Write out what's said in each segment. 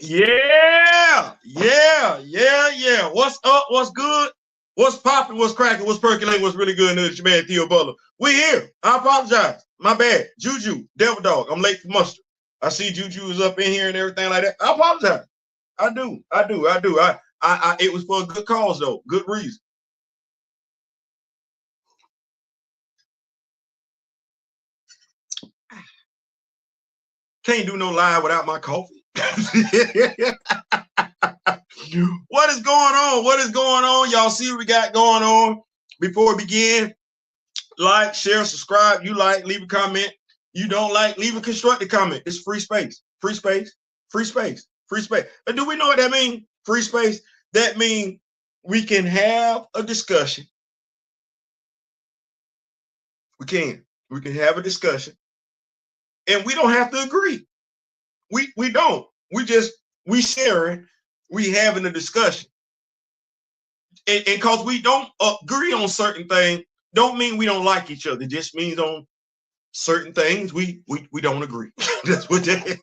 Yeah. What's up? What's good? What's popping? What's cracking? What's percolating? What's really good? It's your man Theo Butler. We here. I apologize. My bad. Juju, Devil Dog. I'm late for mustard. I see Juju is up in here and everything like that. I apologize. I do. It was for a good cause though. Good reason. Can't do no live without my coffee. What is going on? What is going on? Y'all see what we got going on? Before we begin, like, share, subscribe. You like, leave a comment. You don't like, leave a constructive comment. It's free space. Free space. Free space. Free space. And do we know what that means? Free space. That means we can have a discussion. We can have a discussion. And we don't have to agree. We don't. We sharing, we having a discussion. And because we don't agree on certain things, don't mean we don't like each other. It just means on certain things we don't agree. That's what that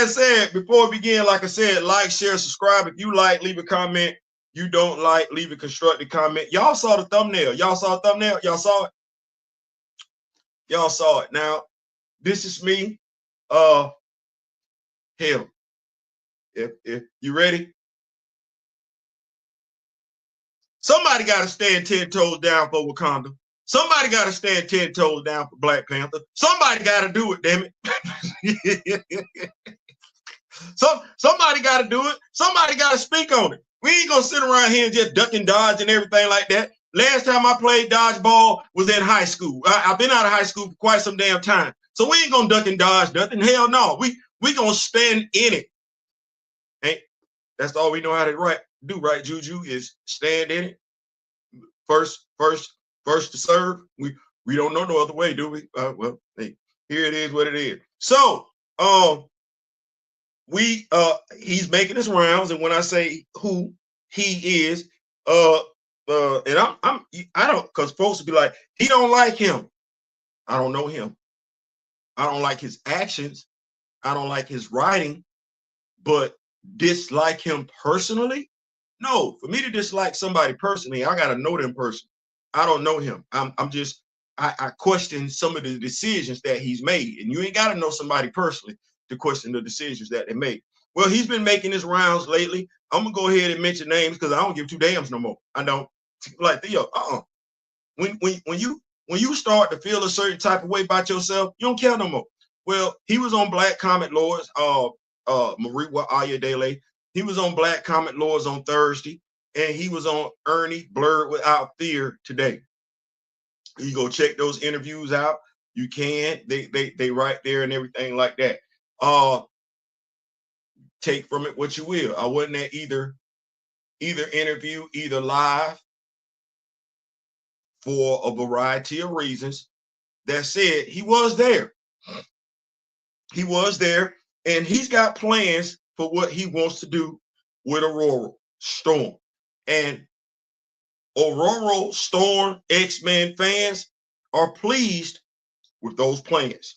said. Before we begin, like I said, like, share, subscribe. If you like, leave a comment. You don't like, leave a constructive comment. Y'all saw the thumbnail. Y'all saw the thumbnail. Y'all saw it. Y'all saw it. Now, this is me. Hell, if you ready, somebody got to stand 10 toes down for Wakanda. Somebody got to stand 10 toes down for Black Panther. Somebody got to do it, damn it. Somebody got to do it. Somebody got to speak on it. We ain't gonna sit around here and just duck and dodge and everything like that. Last time I played dodgeball was in high school. I've been out of high school for quite some damn time. So we ain't gonna duck and dodge nothing. Hell no. We gonna stand in it. Hey, that's all we know how to do, right, Juju, is stand in it. First to serve. We don't know no other way, do we? Well, hey, here it is what it is. So he's making his rounds, and when I say who he is, and I don't, because folks will be like, he don't like him. I don't know him. I don't like his actions. I don't like his writing, but dislike him personally? No, for me to dislike somebody personally, I gotta know them personally. I don't know him. I question some of the decisions that he's made, and you ain't gotta know somebody personally to question the decisions that they make. Well, he's been making his rounds lately. I'm gonna go ahead and mention names because I don't give two damns no more. I don't like Theo. When you start to feel a certain type of way about yourself, you don't care no more. Well, he was on Black Comment Lords, Mariwa Ayodele. He was on Black Comment Lords on Thursday, and he was on Ernie Blurred Without Fear today. You go check those interviews out. You can. They right there and everything like that. Take from it what you will. I wasn't at either interview, either live, for a variety of reasons. That said, he was there. He was there, and he's got plans for what he wants to do with Ororo, Storm. And Ororo, Storm, X-Men fans are pleased with those plans.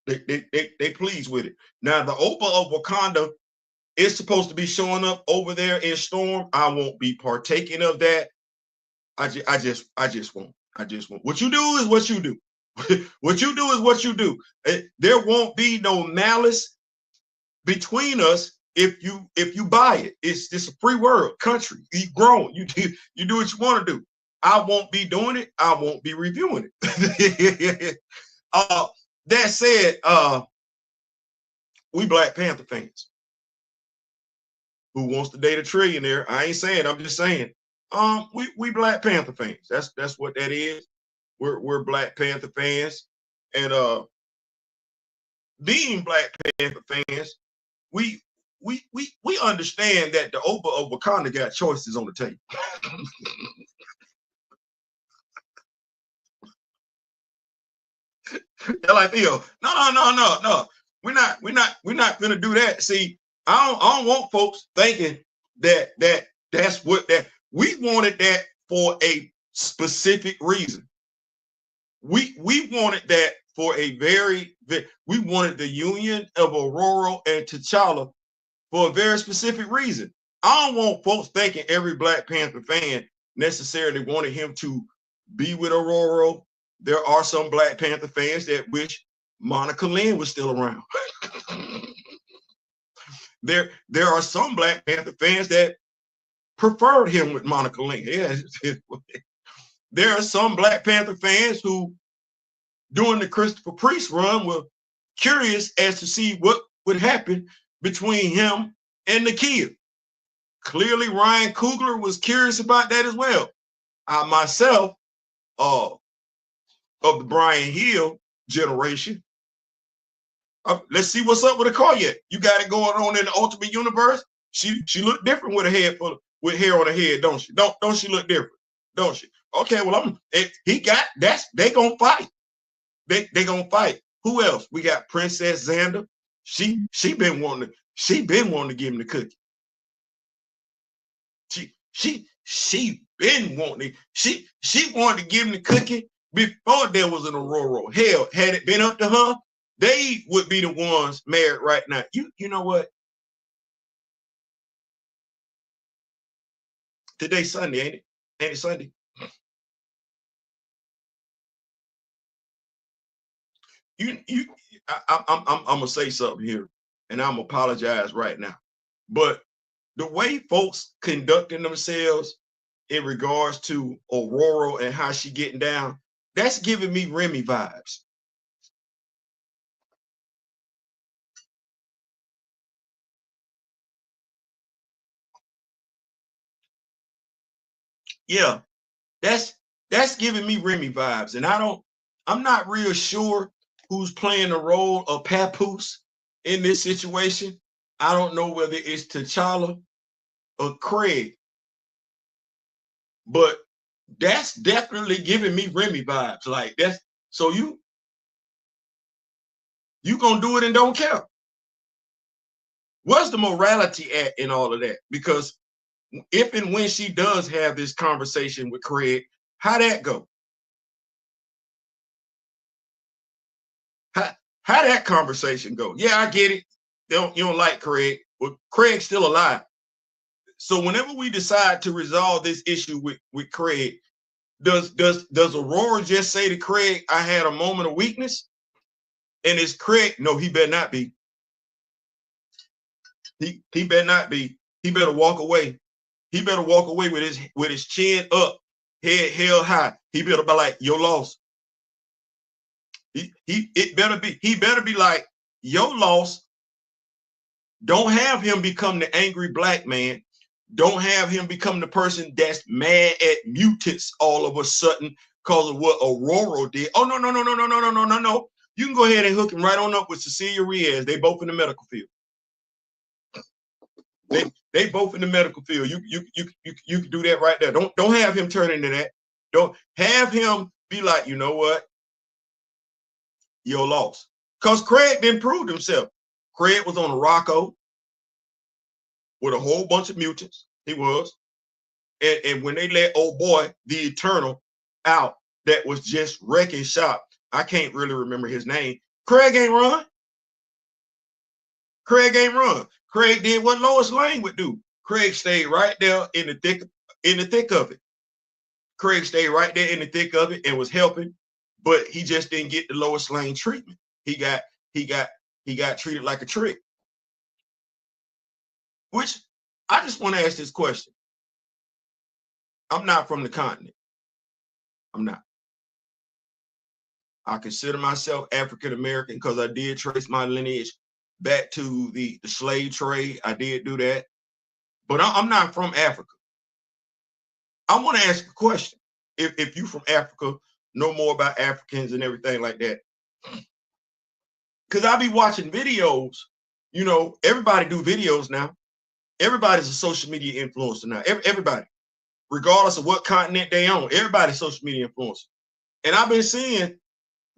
They pleased with it. Now, the Oba of Wakanda is supposed to be showing up over there in Storm. I won't be partaking of that. I just won't. What you do is what you do. What you do is what you do. There won't be no malice between us if you buy it. It's a free world country. You grown. You do what you want to do. I won't be doing it. I won't be reviewing it. That said, we Black Panther fans. Who wants to date a trillionaire? I ain't saying. I'm just saying. We Black Panther fans. That's what that is. We're Black Panther fans, and being Black Panther fans, we understand that the Oba of Wakanda got choices on the table. They're like, Theo, no. We're not gonna do that. See, I don't want folks thinking that's what that we wanted that for a specific reason. We wanted that for a we wanted the union of Ororo and T'Challa for a very specific reason. I don't want folks thinking every Black Panther fan necessarily wanted him to be with Ororo. There are some Black Panther fans that wish Monica Lynn was still around. There are some Black Panther fans that preferred him with Monica Lynn. Yeah, there are some Black Panther fans who, during the Christopher Priest run, were curious as to see what would happen between him and the kid. Clearly, Ryan Coogler was curious about that as well. I myself, of the Brian Hill generation, let's see what's up with Okoye. You got it going on in the Ultimate Universe. She looked different with a head full of, with hair on her head, don't she? Don't she look different? Don't she? Okay, well they gonna fight. They gonna fight. Who else? We got Princess Xander. She been wanting to give him the cookie. She been wanting she wanted to give him the cookie before there was an Ororo. Hell, had it been up to her, they would be the ones married right now. You know what? Today's Sunday, ain't it? Ain't it Sunday? I'm gonna say something here, and I'm gonna apologize right now. But the way folks conducting themselves in regards to Ororo and how she getting down, that's giving me Remy vibes. Yeah, that's giving me Remy vibes, and I'm not real sure who's playing the role of Papoose in this situation. I don't know whether it's T'Challa or Craig, but that's definitely giving me Remy vibes. Like that's so you gonna do it and don't care. What's the morality at in all of that? Because if and when she does have this conversation with Craig, how that go? How that conversation go? Yeah, I get it. You don't like Craig, but Craig's still alive. So whenever we decide to resolve this issue with Craig, does Aurora just say to Craig, I had a moment of weakness? And is Craig, no, he better not be. He better not be. He better walk away. He better walk away with his chin up, head held high. He better be like, your loss. He better be like, your loss. Don't have him become the angry Black man. Don't have him become the person that's mad at mutants all of a sudden because of what Ororo did. Oh, no. You can go ahead and hook him right on up with Cecilia Reyes. They both in the medical field. They both in the medical field. You can do that right there. Don't have him turn into that. Don't have him be like, you know what? Your loss. Because Craig didn't prove himself. Craig was on a Rocco with a whole bunch of mutants. He was. And when they let old boy, the Eternal, out, that was just wrecking shop. I can't really remember his name. Craig ain't run. Craig ain't run. Craig did what Lois Lane would do. Craig stayed right there in the thick of it. Craig stayed right there in the thick of it and was helping, but he just didn't get the Lois Lane treatment. He got treated like a trick. Which I just want to ask this question. I'm not from the continent. I'm not. I consider myself African American because I did trace my lineage back to the slave trade. I did do that. But I'm not from Africa. I want to ask a question. If you from Africa, know more about Africans and everything like that. Because I be watching videos, you know, everybody do videos now. Everybody's a social media influencer now. Everybody, regardless of what continent they on, everybody's social media influencer. And I've been seeing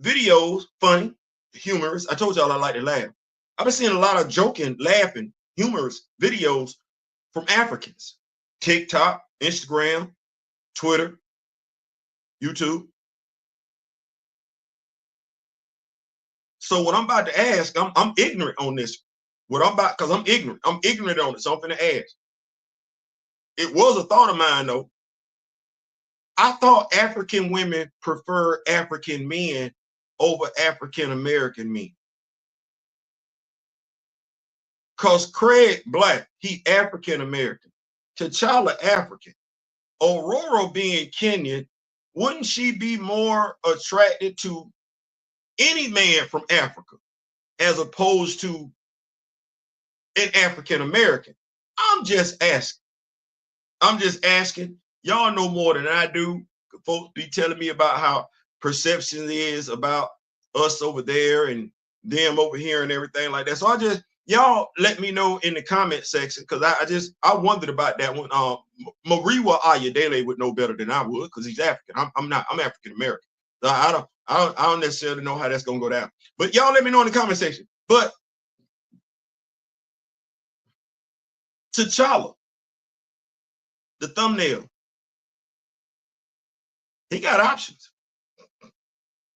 videos, funny, humorous. I told y'all I like to laugh. I've been seeing a lot of joking, laughing, humorous videos from Africans. TikTok, Instagram, Twitter, YouTube. So what I'm about to ask, I'm ignorant on this. What I'm about, because I'm ignorant. I'm ignorant on it. So I'm finna ask. It was a thought of mine though. I thought African women prefer African men over African American men. Because Craig Black, he African American. T'Challa African. Ororo being Kenyan, wouldn't she be more attracted to any man from Africa as opposed to an African American? I'm just asking. I'm just asking. Y'all know more than I do. Folks be telling me about how perception is about us over there and them over here and everything like that. So I just, y'all let me know in the comment section, because I wondered about that one. Mariwa Ayadele would know better than I would, because he's African. I'm African American. So I don't necessarily know how that's gonna go down. But y'all let me know in the comment section. But T'Challa, the thumbnail, he got options.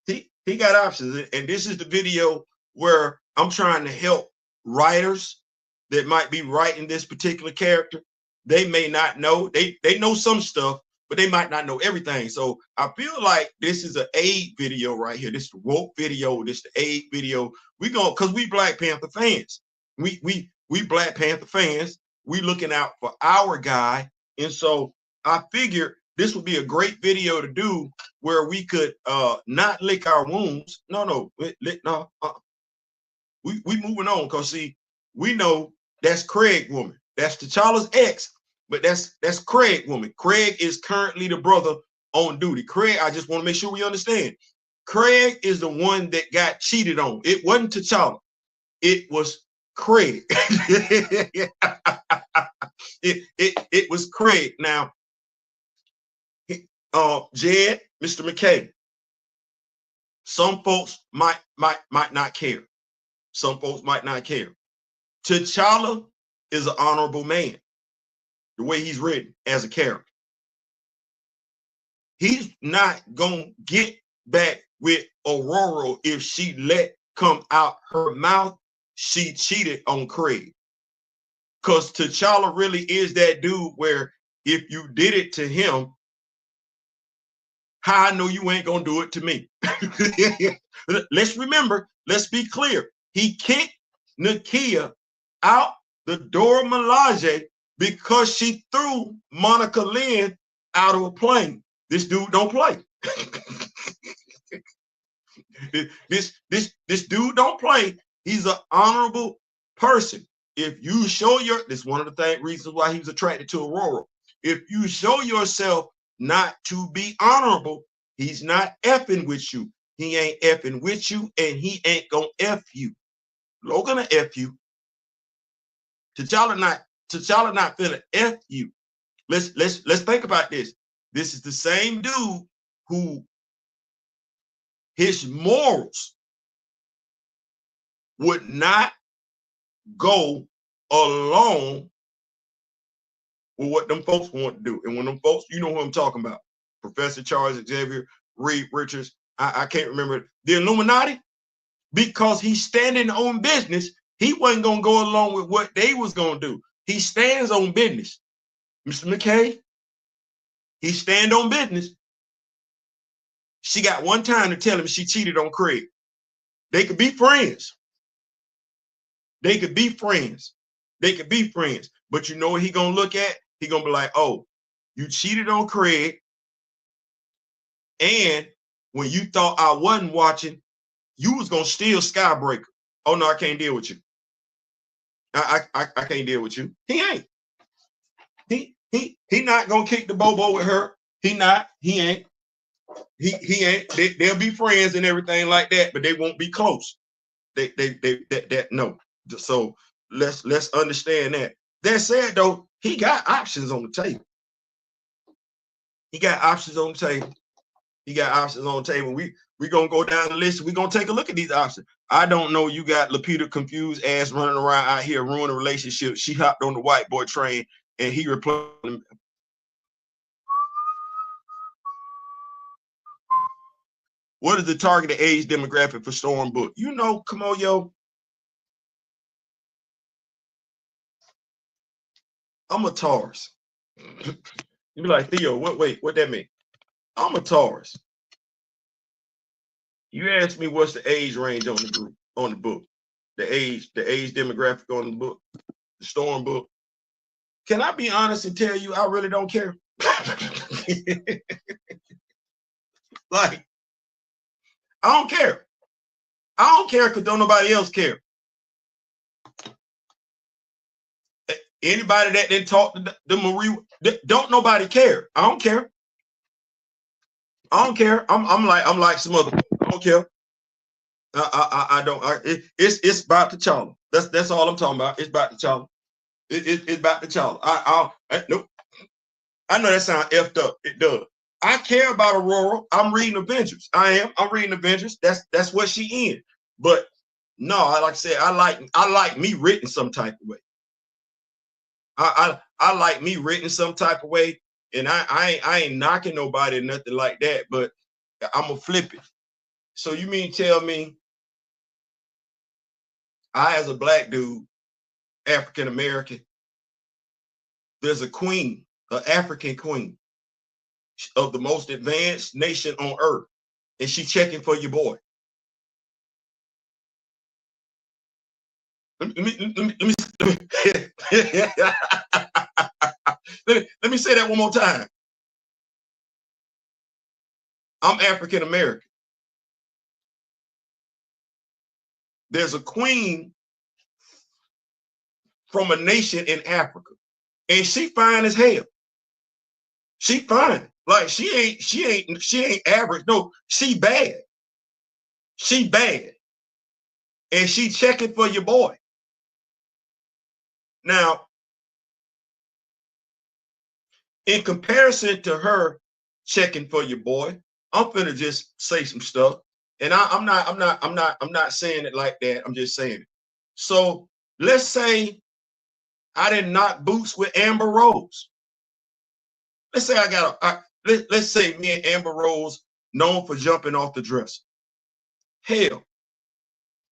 He got options. And this is the video where I'm trying to help writers that might be writing this particular character. They may not know. They know some stuff, but they might not know everything. So I feel like this is an aid video right here. This is the woke video. This is the aid video. We go, because we Black Panther fans. We Black Panther fans. We looking out for our guy. And so I figured this would be a great video to do, where we could not lick our wounds. No, we moving on, because see, we know that's Craig woman. That's T'Challa's ex, but that's Craig woman. Craig is currently the brother on duty. Craig, I just want to make sure we understand. Craig is the one that got cheated on. It wasn't T'Challa. It was Craig. it was Craig. Now, Jed, Mr. McKay, some folks might not care. Some folks might not care. T'Challa is an honorable man, the way he's written as a character. He's not gonna get back with Ororo if she let come out her mouth she cheated on Craig. Because T'Challa really is that dude where if you did it to him, how I know you ain't gonna do it to me. Let's remember, let's be clear. He kicked Nakia out the door of Melage because she threw Monica Lynn out of a plane. This dude don't play. this dude don't play. He's an honorable person. If you show this is one of the reasons why he was attracted to Aurora. If you show yourself not to be honorable, he's not effing with you. He ain't effing with you, and he ain't gonna F you. Logan will F you. T'Challa not finna F you. Let's think about this. This is the same dude who his morals would not go along with what them folks want to do. And when them folks, you know who I'm talking about. Professor Charles Xavier, Reed Richards, I can't remember, the Illuminati, because he's standing on business. He wasn't going to go along with what they was going to do. He stands on business. Mr. McKay, he stand on business. She got one time to tell him she cheated on Craig. They could be friends. They could be friends. They could be friends. But you know what he going to look at? He going to be like, oh, you cheated on Craig. And when you thought I wasn't watching, you was going to steal Skybreaker. Oh, no, I can't deal with you. I can't deal with you. He ain't. He not going to kick the bobo with her. He ain't. He ain't. They'll be friends and everything like that, but they won't be close. No. So let's understand that. That said, though, he got options on the table. He got options on the table. He got options on the table. We gonna go down the list. We gonna take a look at these options. I don't know. You got Lupita confused ass running around out here ruining relationships. She hopped on the white boy train and he replaced him. What is the targeted age demographic for Storm book? You know, come on, yo. I'm a Taurus. You be like, Theo, what that mean? I'm a Taurus. You asked me what's the age range on the group, on the book, the age demographic on the book, the Storm book. Can I be honest and tell you I really don't care? Like, I don't care. I don't care because don't nobody else care. Anybody that didn't talk to the Marie, don't nobody care. I don't care. I don't care. I'm like some other people. I don't care. I don't. It's about the T'Challa. That's all I'm talking about. It's about the T'Challa. It's about the T'Challa. Nope. I know that sounds effed up. It does. I care about Aurora. I'm reading Avengers. I'm reading Avengers. That's what she in. But no, like I said, I like me written some type of way. I like me written some type of way, and I ain't knocking nobody or nothing like that. But I'm gonna flip it. So you mean tell me I, as a black dude, African American, there's a queen, an African queen of the most advanced nation on earth, and she checking for your boy. Let me say that one more time. I'm African American. There's a queen from a nation in Africa, and she fine as hell. She fine. Like she ain't average. No, she bad. She bad. And she checking for your boy. Now, in comparison to her checking for your boy, I'm finna just say some stuff. And I'm not saying it like that. I'm just saying it. So let's say I didn't knock boots with Amber Rose. Let's say let's say me and Amber Rose known for jumping off the dresser. Hell,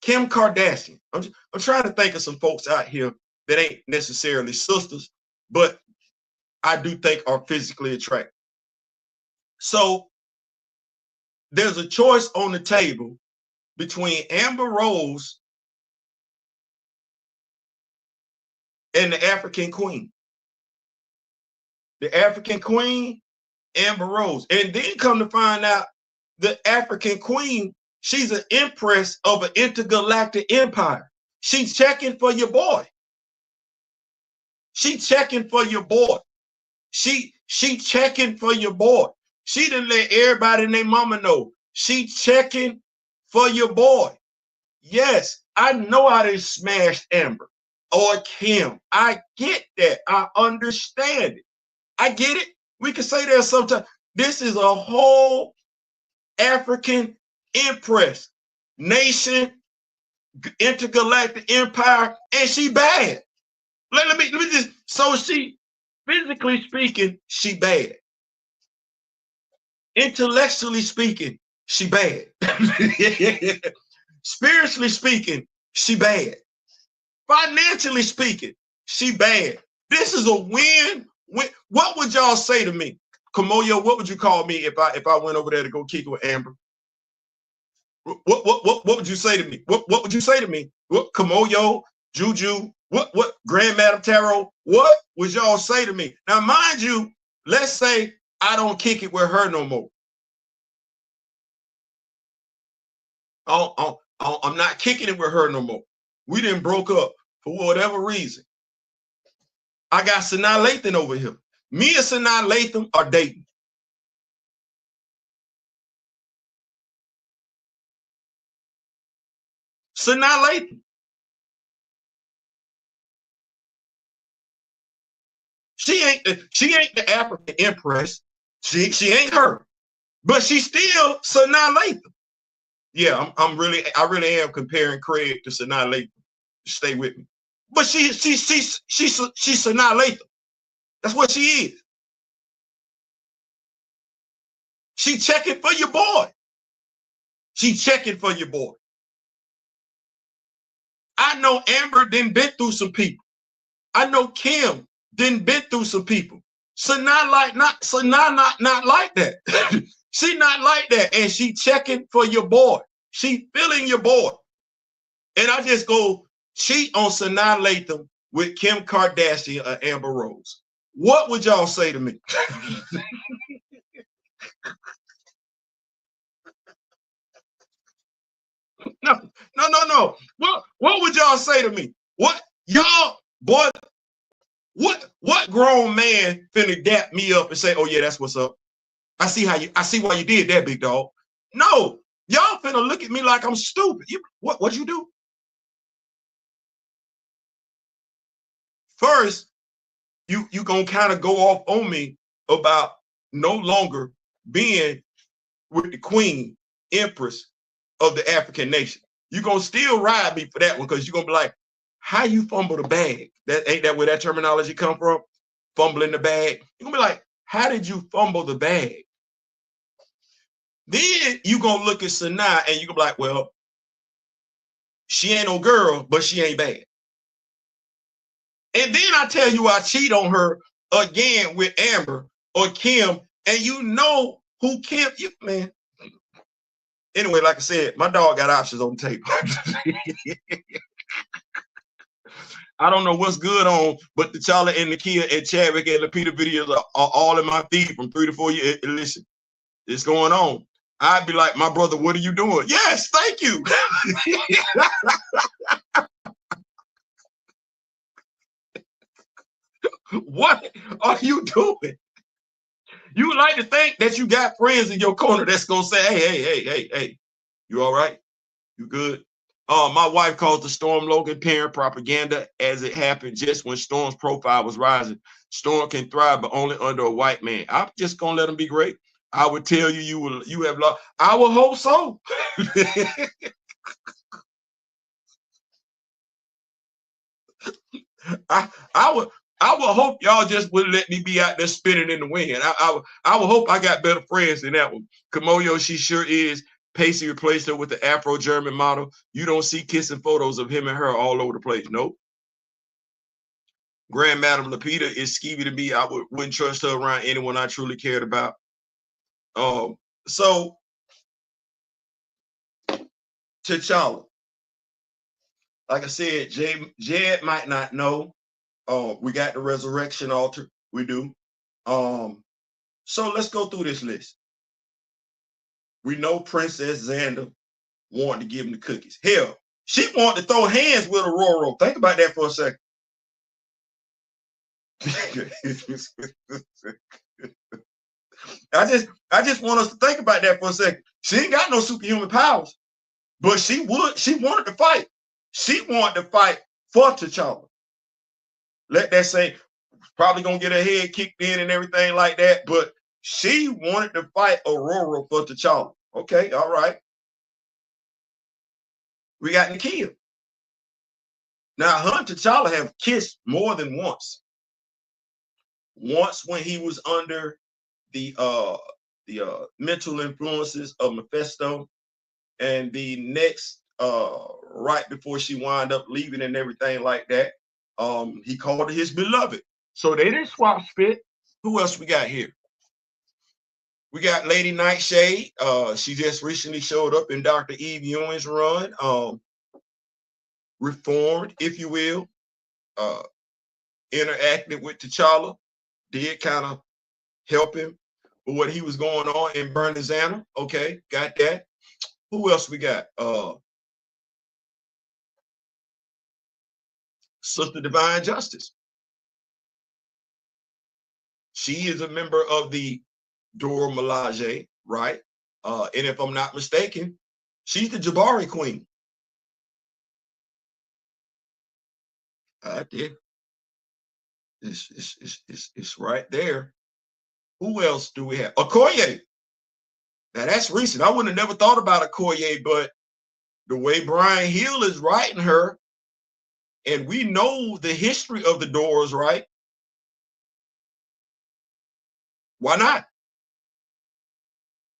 Kim Kardashian. I'm trying to think of some folks out here that ain't necessarily sisters, but I do think are physically attractive. So there's a choice on the table between Amber Rose and the African Queen. The African Queen, Amber Rose. And then come to find out the African Queen, she's an empress of an intergalactic empire. She's checking for your boy. She checking for your boy. She checking for your boy. She didn't let everybody and their mama know. She checking for your boy. Yes, I know how they smashed Amber or Kim. I get that. I understand it. I get it. We can say that sometimes. This is a whole African empress, nation, intergalactic empire, and she bad. Let me just, so she, physically speaking, she bad. Intellectually speaking, she bad. Spiritually speaking, she bad. Financially speaking, she bad. This is a win. What would y'all say to me? Kamoyo, what would you call me if I went over there to go kick with Amber? What would you say to me? What would you say to me? What Kamoyo, Juju, what Grand Madam Tarot, what would y'all say to me? Now, mind you, let's say I don't kick it with her no more. I'm not kicking it with her no more. We didn't broke up for whatever reason. I got Sanaa Lathan over here. Me and Sanaa Lathan are dating. Sanaa Lathan. She ain't the African empress. She ain't her, but she's still Sanaa Lathan. Yeah, I really am comparing Craig to Sanaa Lathan. Stay with me, but she's Sanaa Lathan. That's what she is. She checking for your boy. She checking for your boy. I know Amber didn't been through some people. I know Kim didn't been through some people. So not like that. She not like that. And she checking for your boy. She feeling your boy. And I just go cheat on Sanaa Lathan with Kim Kardashian or Amber Rose. What would y'all say to me? No. What would y'all say to me? What y'all, boy? What grown man finna dap me up and say, "Oh yeah, that's what's up. I see why you did that, big dog." No, y'all finna look at me like I'm stupid. What'd you do? First, you gonna kind of go off on me about no longer being with the queen, empress of the African nation. You're gonna still ride me for that one because you're gonna be like, how you fumble the bag? That ain't that where that terminology come from? Fumbling the bag. You're gonna be like, how did you fumble the bag? Then you gonna look at Sanaa and you're gonna be like, well, she ain't no girl, but she ain't bad. And then I tell you I cheat on her again with Amber or Kim, and you know who Kim, man. Anyway, like I said, my dog got options on the table. I don't know what's good on, but T'Challa and Nakia and Chadwick and Lupita videos are all in my feed from 3 to 4 years. Listen, it's going on. I'd be like, my brother, what are you doing? Yes, thank you. What are you doing? You like to think that you got friends in your corner that's gonna say, hey, you all right? You good? My wife calls the Storm Logan parent propaganda as it happened just when Storm's profile was rising. Storm can thrive, but only under a white man. I'm just gonna let him be great. I would tell you you have lost. I will hope so. I would hope y'all just wouldn't let me be out there spinning in the wind. I would hope I got better friends than that one. Kamoyo, she sure is. Pacey replaced her with the Afro-German model. You don't see kissing photos of him and her all over the place. Nope. Grand Madam Lapita is skeevy to me. I wouldn't trust her around anyone I truly cared about. So T'Challa, like I said, Jed might not know. We got the resurrection altar. We do. So let's go through this list. We know Princess Xander wanted to give him the cookies. Hell, she wanted to throw hands with Ororo. Think about that for a second. I just want us to think about that for a second. She ain't got no superhuman powers, but she wanted to fight. She wanted to fight for T'Challa. Let that say, probably gonna get her head kicked in and everything like that, but she wanted to fight Ororo for T'Challa. Okay, all right. We got Nakia. Now, her and T'Challa have kissed more than once. Once when he was under the mental influences of Mephisto, and the next right before she wound up leaving and everything like that, he called her his beloved. So they didn't swap spit. Who else we got here? We got Lady Nightshade. She just recently showed up in Dr. Eve Ewing's run. Reformed, if you will. Interacted with T'Challa. Did kind of help him with what he was going on in Bernazana. Okay, got that. Who else we got? Sister Divine Justice. She is a member of the Dora Milaje, right? And if I'm not mistaken, she's the Jabari Queen. Right there. It's right there. Who else do we have? Okoye. Now that's recent. I would have never thought about Okoye, but the way Brian Hill is writing her, and we know the history of the Doors, right? Why not?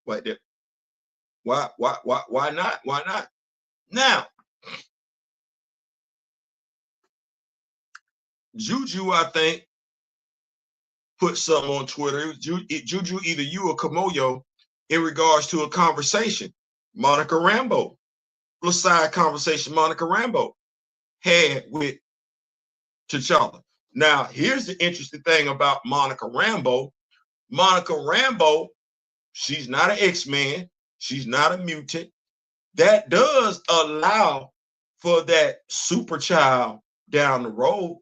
Right there. Why not? Why not? Now, Juju, I think, put something on Twitter. Juju, either you or Kamoyo, in regards to a conversation Monica Rambeau, little side conversation Monica Rambeau had with T'Challa. Now, here's the interesting thing about Monica Rambeau. Monica Rambeau, she's not an X-Man. She's not a mutant. That does allow for that super child down the road.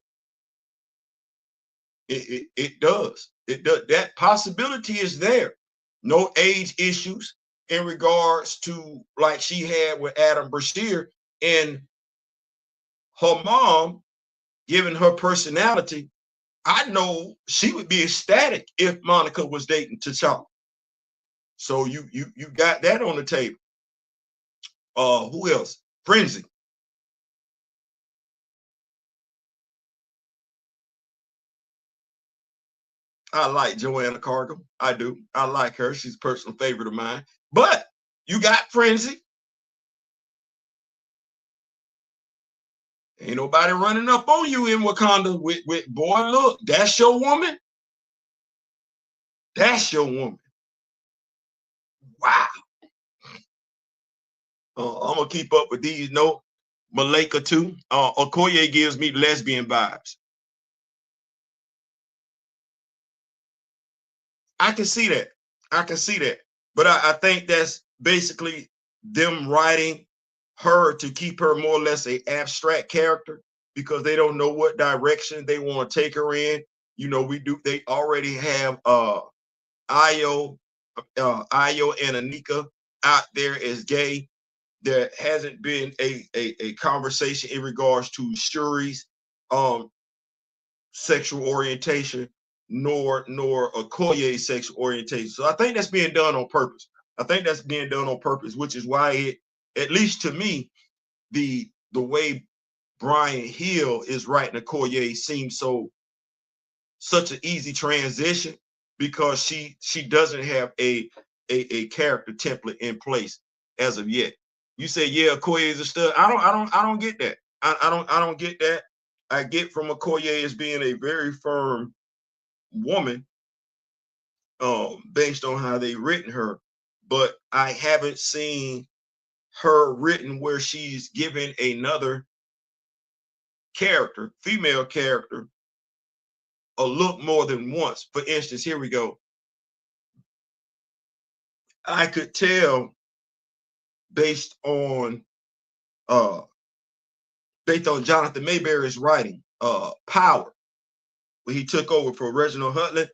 It does. It does. That possibility is there. No age issues in regards to like she had with Adam Brashear, and her mom giving her personality. I know she would be ecstatic if Monica was dating T'Challa. So you got that on the table. Who else? Frenzy. I like Joanna Cargo. I do. I like her. She's a personal favorite of mine. But you got Frenzy. Ain't nobody running up on you in Wakanda with boy, look, that's your woman. That's your woman. Wow. I'm gonna keep up with these. No, Malika too. Okoye gives me lesbian vibes. I can see that. I can see that. But I think that's basically them writing her to keep her more or less a abstract character because they don't know what direction they want to take her in. You know, they already have Io and Anika out there as gay. There hasn't been a conversation in regards to Shuri's um sexual orientation nor Okoye's sexual orientation. So I think that's being done on purpose. I think that's being done on purpose, which is why it, at least to me, the way Brian Hill is writing Okoye seems such an easy transition because she doesn't have a character template in place as of yet. You say, yeah, Okoye is a stud. I don't get that. I don't get that. I get from Okoye as being a very firm woman, based on how they written her, but I haven't seen her written where she's given another character, female character, a look more than once. For instance, here we go. I could tell based on uh Jonathan Mayberry's writing, Power, when he took over for Reginald Hudlin,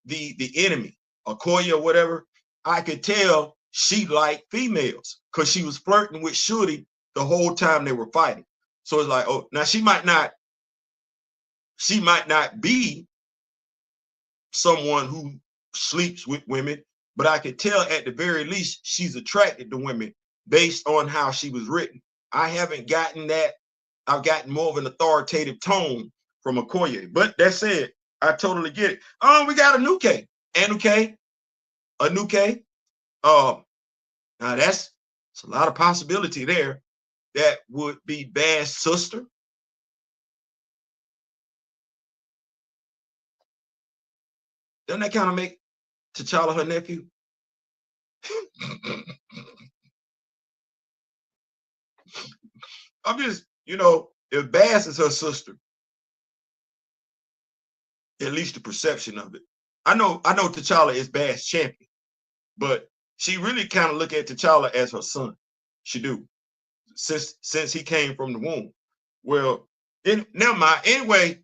the enemy, Okoye or whatever, I could tell she liked females because she was flirting with Shuri the whole time they were fighting. So it's like, oh, now she might not be someone who sleeps with women, but I could tell at the very least she's attracted to women based on how she was written. I haven't gotten that. I've gotten more of an authoritative tone from Okoye. But that said, I totally get it. We got Anuke. Anuke. Now that's a lot of possibility there. That would be Bass's sister. Doesn't that kind of make T'Challa her nephew? I'm just, if Bass is her sister, at least the perception of it. I know T'Challa is Bass champion, but she really kind of look at T'Challa as her son. She do, since he came from the womb. Well, then never mind. Anyway,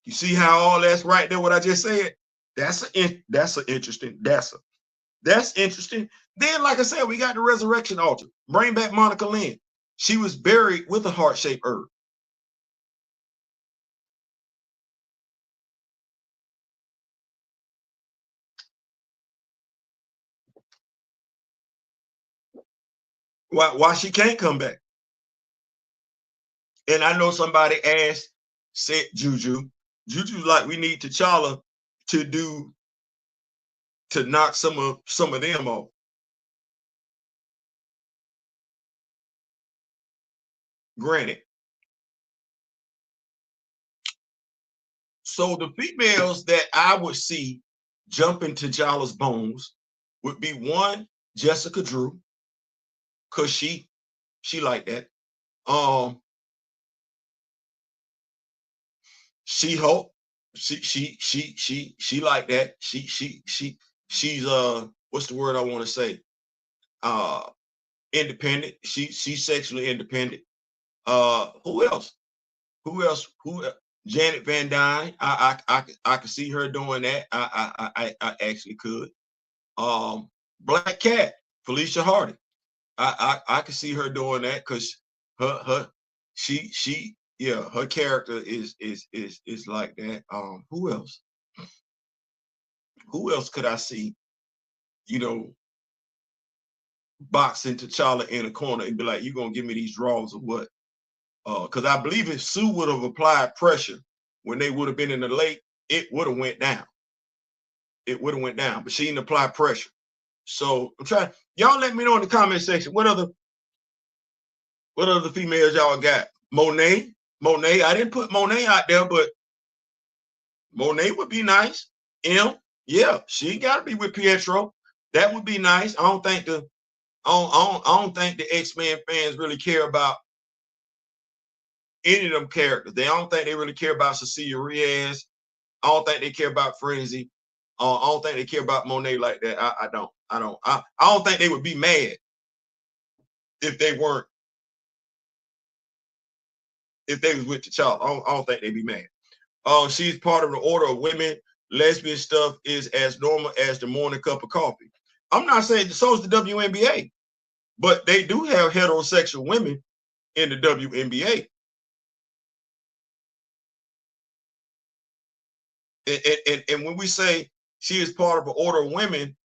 you see how all that's right there. What I just said. That's interesting. That's interesting. Then, like I said, we got the resurrection altar. Bring back Monica Lynn. She was buried with a heart-shaped herb. Why she can't come back? And I know somebody said Juju. Juju's like, we need T'Challa to knock some of them off. Granted. So the females that I would see jumping to T'Challa's bones would be one, Jessica Drew, because she like that. She-Hulk, she like that. She's what's the word I want to say? Independent. She's sexually independent. Who else? Who Janet Van Dyne. I could see her doing that. I actually could. Black Cat, Felicia Hardy. I could see her doing that because her she yeah, her character is like that. Who else? Who else could I see? You know, boxing T'Challa in a corner and be like, "You gonna give me these draws or what?" Because I believe if Sue would have applied pressure when they would have been in the lake, it would have went down. It would have went down, but she didn't apply pressure. So I'm trying. Y'all let me know in the comment section what other females y'all got. Monet. I didn't put Monet out there, but Monet would be nice. Yeah, she got to be with Pietro. That would be nice. I don't think the X-Men fans really care about any of them characters. I don't think they really care about Cecilia Reyes. I don't think they care about Frenzy. I don't think they care about Monet like that. I don't. I don't think they would be mad if they weren't. If they was with T'Challa, I don't think they'd be mad. She's part of the order of women. Lesbian stuff is as normal as the morning cup of coffee. I'm not saying so is the WNBA, but they do have heterosexual women in the WNBA. And when we say she is part of an order of women,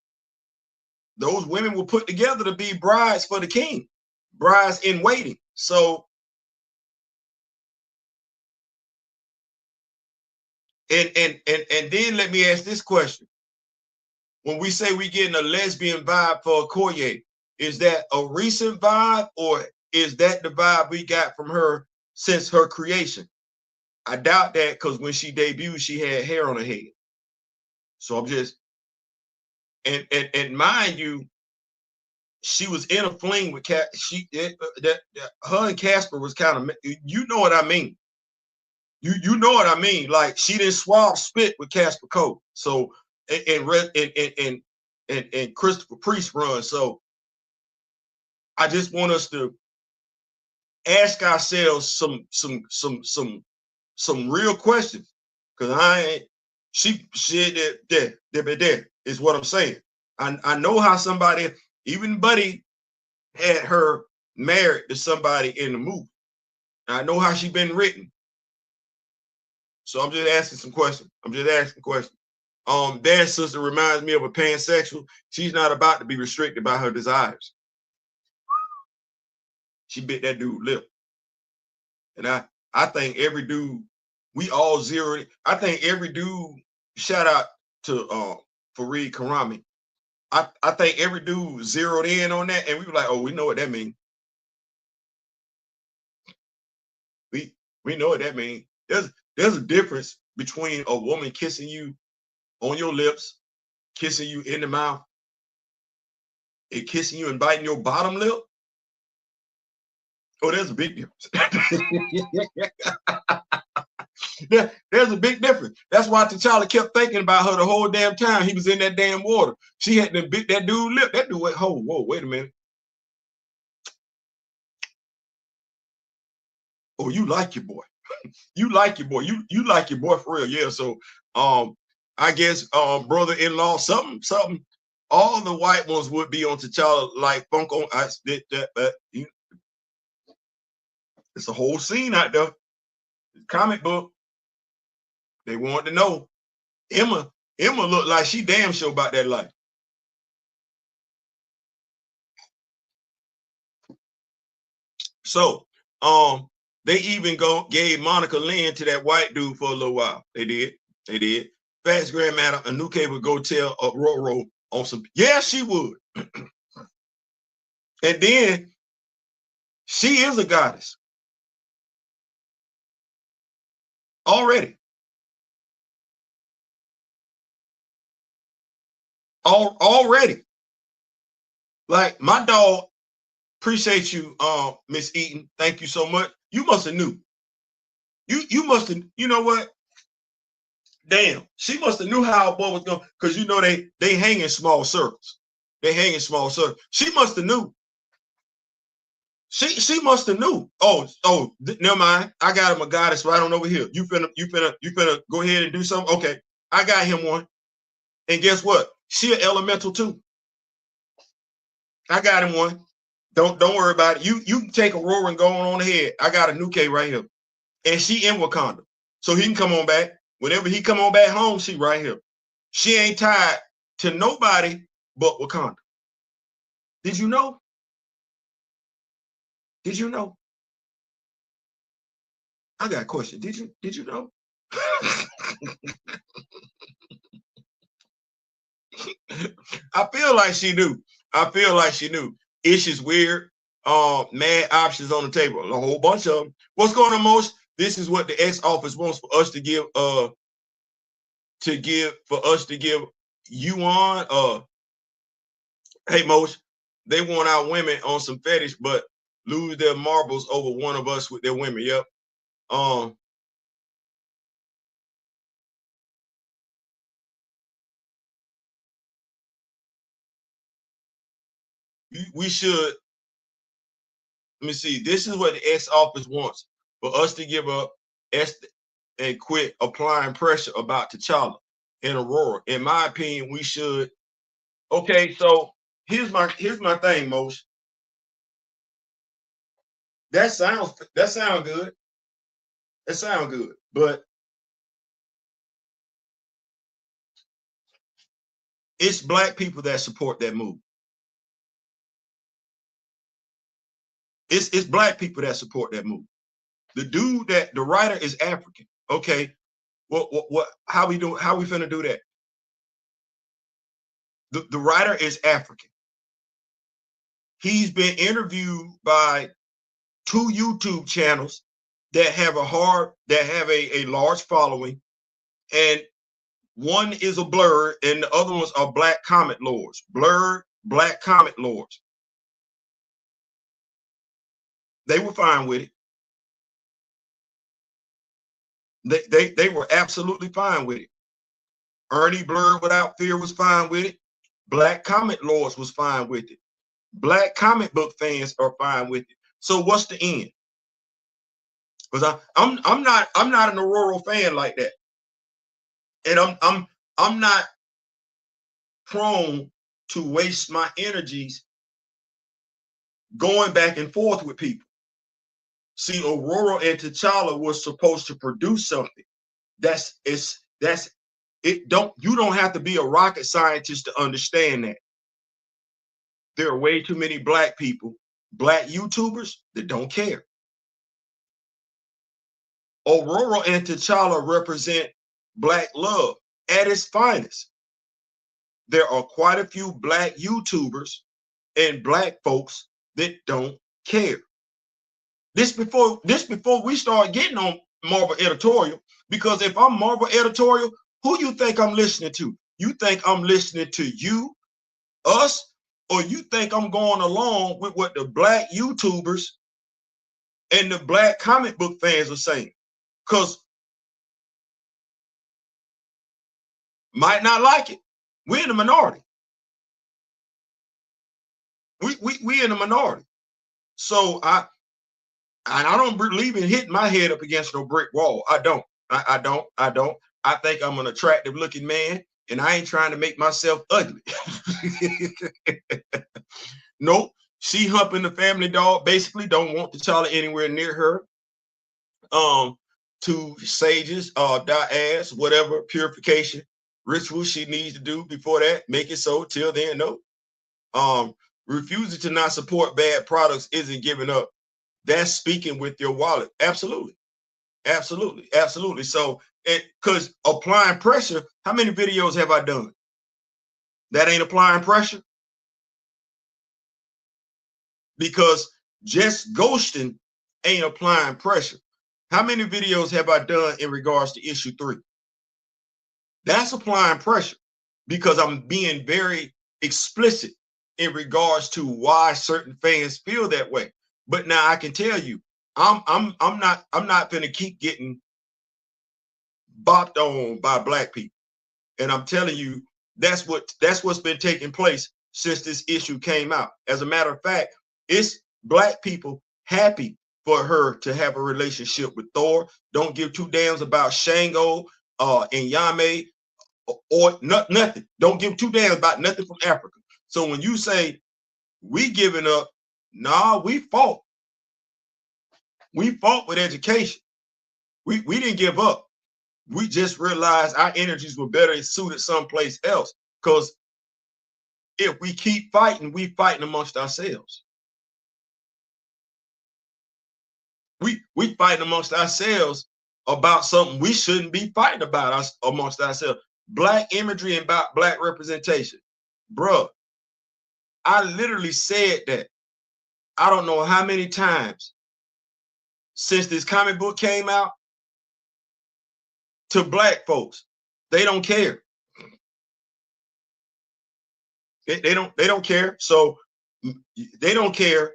those women were put together to be brides for the king, brides in waiting. So, and then let me ask this question. When we say we getting a lesbian vibe for Okoye, is that a recent vibe or is that the vibe we got from her since her creation? I doubt that because when she debuted, she had hair on her head. So I'm just, and mind you, she was in a fling with Cat. Her and Casper was kind of, you know what I mean. You know what I mean. Like she didn't swab spit with Casper Cole. So and Christopher Priest run. So I just want us to ask ourselves some real questions. Cause I ain't she there is what I'm saying. I know how somebody, even Buddy had her married to somebody in the movie. I know how she been written. So I'm just asking some questions. Dad's sister reminds me of a pansexual. She's not about to be restricted by her desires. She bit that dude lip. And I think every dude, we all zeroed it. I think every dude, shout out to Fareed Karami. I think every dude zeroed in on that, and we were like, oh, we know what that means. We know what that means. There's a difference between a woman kissing you on your lips, kissing you in the mouth, and kissing you and biting your bottom lip. Oh, there's a big difference. There's a big difference. That's why T'Challa kept thinking about her the whole damn time he was in that damn water. She had to bit that dude lip. That dude went, whoa, wait a minute. Oh, you like your boy. You like your boy. You like your boy for real. Yeah. So I guess brother-in-law, something. All the white ones would be on T'Challa like funk on ice. It's a whole scene out there. Comic book. They wanted to know. Emma looked like she damn sure about that life. So they even gave Monica Lynn to that white dude for a little while. They did. Fast Grandmaster Anuke would go tell Ororo on some. Yeah, she would. And then she is a goddess. already. Already. Like my dog, appreciate you, Miss Eaton. Thank you so much. You must have knew. You must have, you know what? Damn, she must have knew how a boy was going, because you know they hang in small circles. They hang in small circles. She must have knew. She must have knew. Never mind. I got him a goddess right on over here. You finna go ahead and do something. Okay, I got him one. And guess what? She an elemental too. I got him one. Don't worry about it. You take Aurora and go on ahead. I got a new K right here, and she in Wakanda, so he can come on back whenever he come on back home. She right here. She ain't tied to nobody but Wakanda. Did you know? Did you know? I got a question. Did you know? I feel like she knew. I feel like she knew. Ish is weird. Mad options on the table. A whole bunch of them. What's going on, Mosh? This is what the X office wants for us to give. You on. Hey, Mosh. They want our women on some fetish, but lose their marbles over one of us with their women. Yep. We should. Let me see. This is what the X office wants for us to give up and quit applying pressure about T'Challa and Aurora. In my opinion, we should. Okay, so here's my thing, Moshe. That sounds good. That sounds good. But it's black people that support that move. It's black people that support that move. The writer is African. Okay, what how we finna do that? The writer is African. He's been interviewed by 2 YouTube channels that have a large following, and one is a blurred and the other ones are black comment lords. Blurred black comment lords. They were fine with it. They were absolutely fine with it. Ernie Blurred Without Fear was fine with it. Black comment lords was fine with it. Black comic book fans are fine with it. So what's the end? Because I'm not an Ororo fan like that, and I'm not prone to waste my energies going back and forth with people. See, Aurora and T'Challa was supposed to produce something. You don't have to be a rocket scientist to understand that. There are way too many black people, black YouTubers that don't care. Aurora and T'Challa represent black love at its finest. There are quite a few black YouTubers and black folks that don't care. This before we start getting on Marvel editorial, because if I'm Marvel editorial, who you think I'm listening to? You think I'm listening to you, us, or you think I'm going along with what the black YouTubers and the black comic book fans are saying? Because might not like it. We're in the minority. We in the minority. So I don't believe in hitting my head up against no brick wall. I don't. I think I'm an attractive looking man, and I ain't trying to make myself ugly. Nope. She humping the family dog. Basically, don't want T'Challa anywhere near her. To sages, dot ass, whatever purification ritual she needs to do before that. Make it so. Till then, no. Refusing to not support bad products isn't giving up. That's speaking with your wallet. Absolutely. So, because applying pressure, how many videos have I done? That ain't applying pressure. Because just ghosting ain't applying pressure. How many videos have I done in regards to issue 3? That's applying pressure because I'm being very explicit in regards to why certain fans feel that way. But now I can tell you, I'm not gonna keep getting bopped on by black people. And I'm telling you, that's what's been taking place since this issue came out. As a matter of fact, it's black people happy for her to have a relationship with Thor. Don't give two damns about Shango and Yame or nothing. Don't give two damns about nothing from Africa. So when you say we giving up, nah, we fought. We fought with education. We didn't give up. We just realized our energies were better suited someplace else. Because if we keep fighting, we fighting amongst ourselves. We fighting amongst ourselves about something we shouldn't be fighting about us amongst ourselves. Black imagery and about black representation. Bruh, I literally said that I don't know how many times since this comic book came out to black folks. They don't care. They don't care. So they don't care.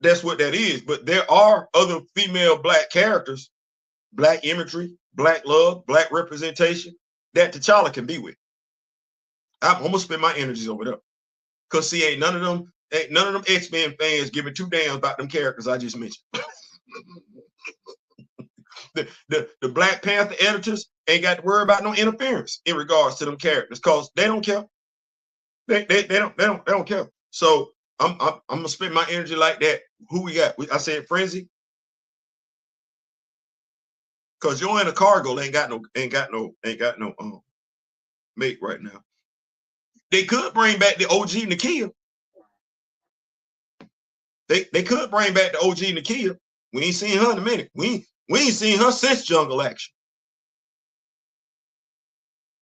That's what that is. But there are other female black characters, black imagery, black love, black representation that T'Challa can be with. I'm gonna spend my energies over there. Cause see, ain't none of them X-Men fans giving two damns about them characters I just mentioned. the Black Panther editors ain't got to worry about no interference in regards to them characters because they don't care. They don't care. So I'm gonna spend my energy like that. Who we got? I said Frenzy. Cause Joanna Cargo ain't got no mate right now. They could bring back the OG Nakia. They could bring back the OG Nakia. We ain't seen her in a minute. We ain't seen her since Jungle Action.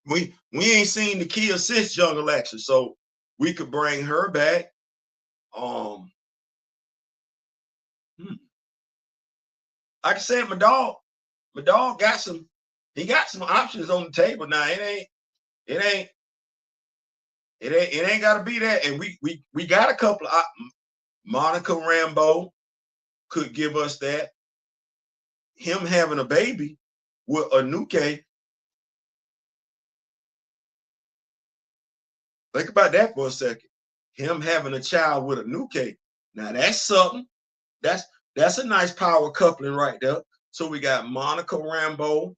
We ain't seen Nakia since Jungle Action, so we could bring her back. Like I said, my dog got some. He got some options on the table now. It ain't got to be that. And we got a couple of Monica Rambeau could give us that. Him having a baby with Anuke. Think about that for a second. Him having a child with Anuke. Now that's something. That's a nice power coupling right there. So we got Monica Rambeau.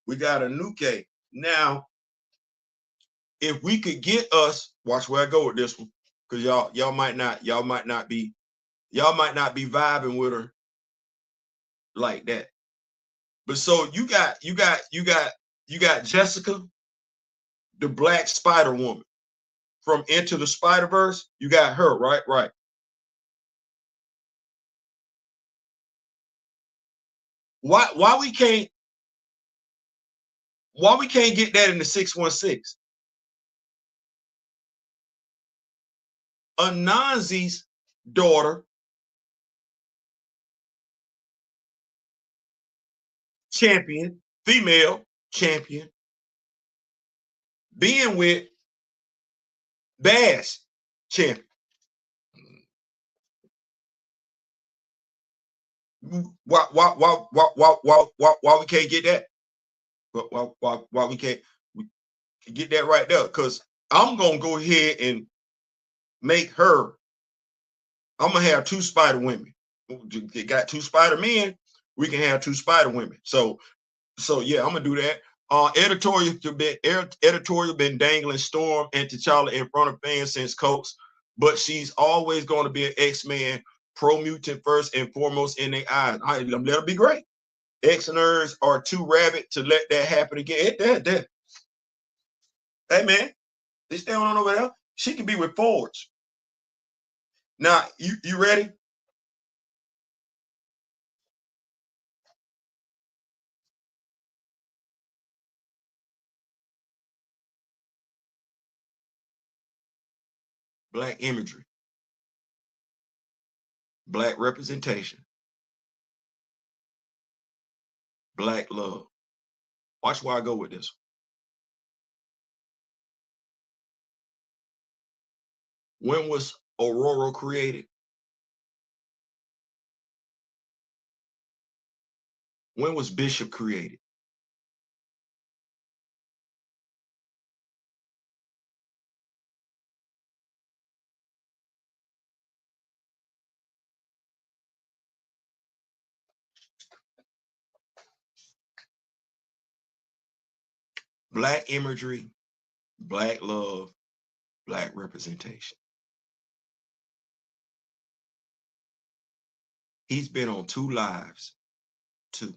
We got Anuke. Now, if we could get us, watch where I go with this one, because y'all might not be vibing with her like that. But so you got Jessica, the Black Spider Woman from Into the Spider-Verse. You got her, right? Right. Why we can't get that in the 616? Anansi's daughter, champion, female champion, being with Bass champion. Why we can't get that? Why we can't get that right there? Because I'm gonna go ahead and make her. I'm gonna have two Spider Women. You got two Spider Men. We can have two Spider Women. So yeah, I'm gonna do that. Editorial been dangling Storm and T'Challa in front of fans since Coates, but she's always going to be an X-Man pro mutant first and foremost in their eyes. That'll be great. X-Nerds are too rabid to let that happen again. Hey man, they stay on over there. She can be with Forge. Now, you ready? Black imagery. Black representation, black love. Watch where I go with this. When was Ororo created? When was Bishop created? Black imagery, black love, black representation. He's been on 2 lives. Two.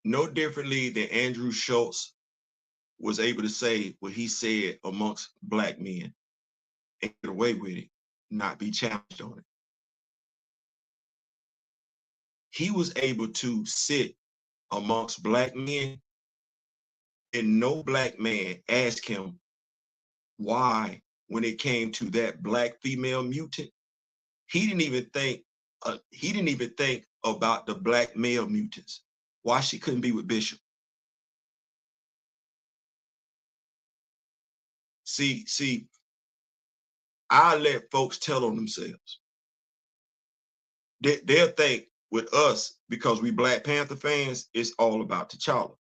No differently than Andrew Schultz was able to say what he said amongst black men and get away with it, not be challenged on it. He was able to sit amongst black men and no black man asked him why, when it came to that black female mutant, he didn't even think about the black male mutants. Why she couldn't be with Bishop. See, I let folks tell on themselves. They'll think with us, because we Black Panther fans, it's all about T'Challa.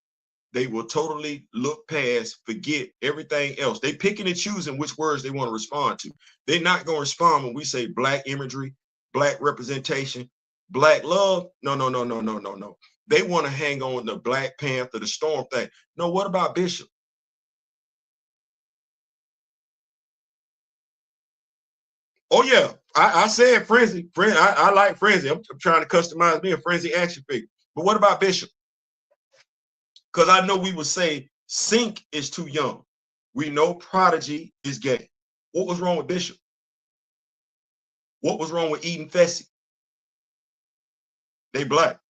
They will totally look past, forget everything else. They picking and choosing which words they want to respond to. They're not going to respond when we say black imagery, black representation, black love. No. They want to hang on the Black Panther, the Storm thing. No, what about Bishop? Oh yeah, I said Frenzy. I like Frenzy. I'm trying to customize me a Frenzy action figure. But what about Bishop? Because I know we would say Sync is too young. We know Prodigy is gay. What was wrong with Bishop? What was wrong with Eden Fessy? They black.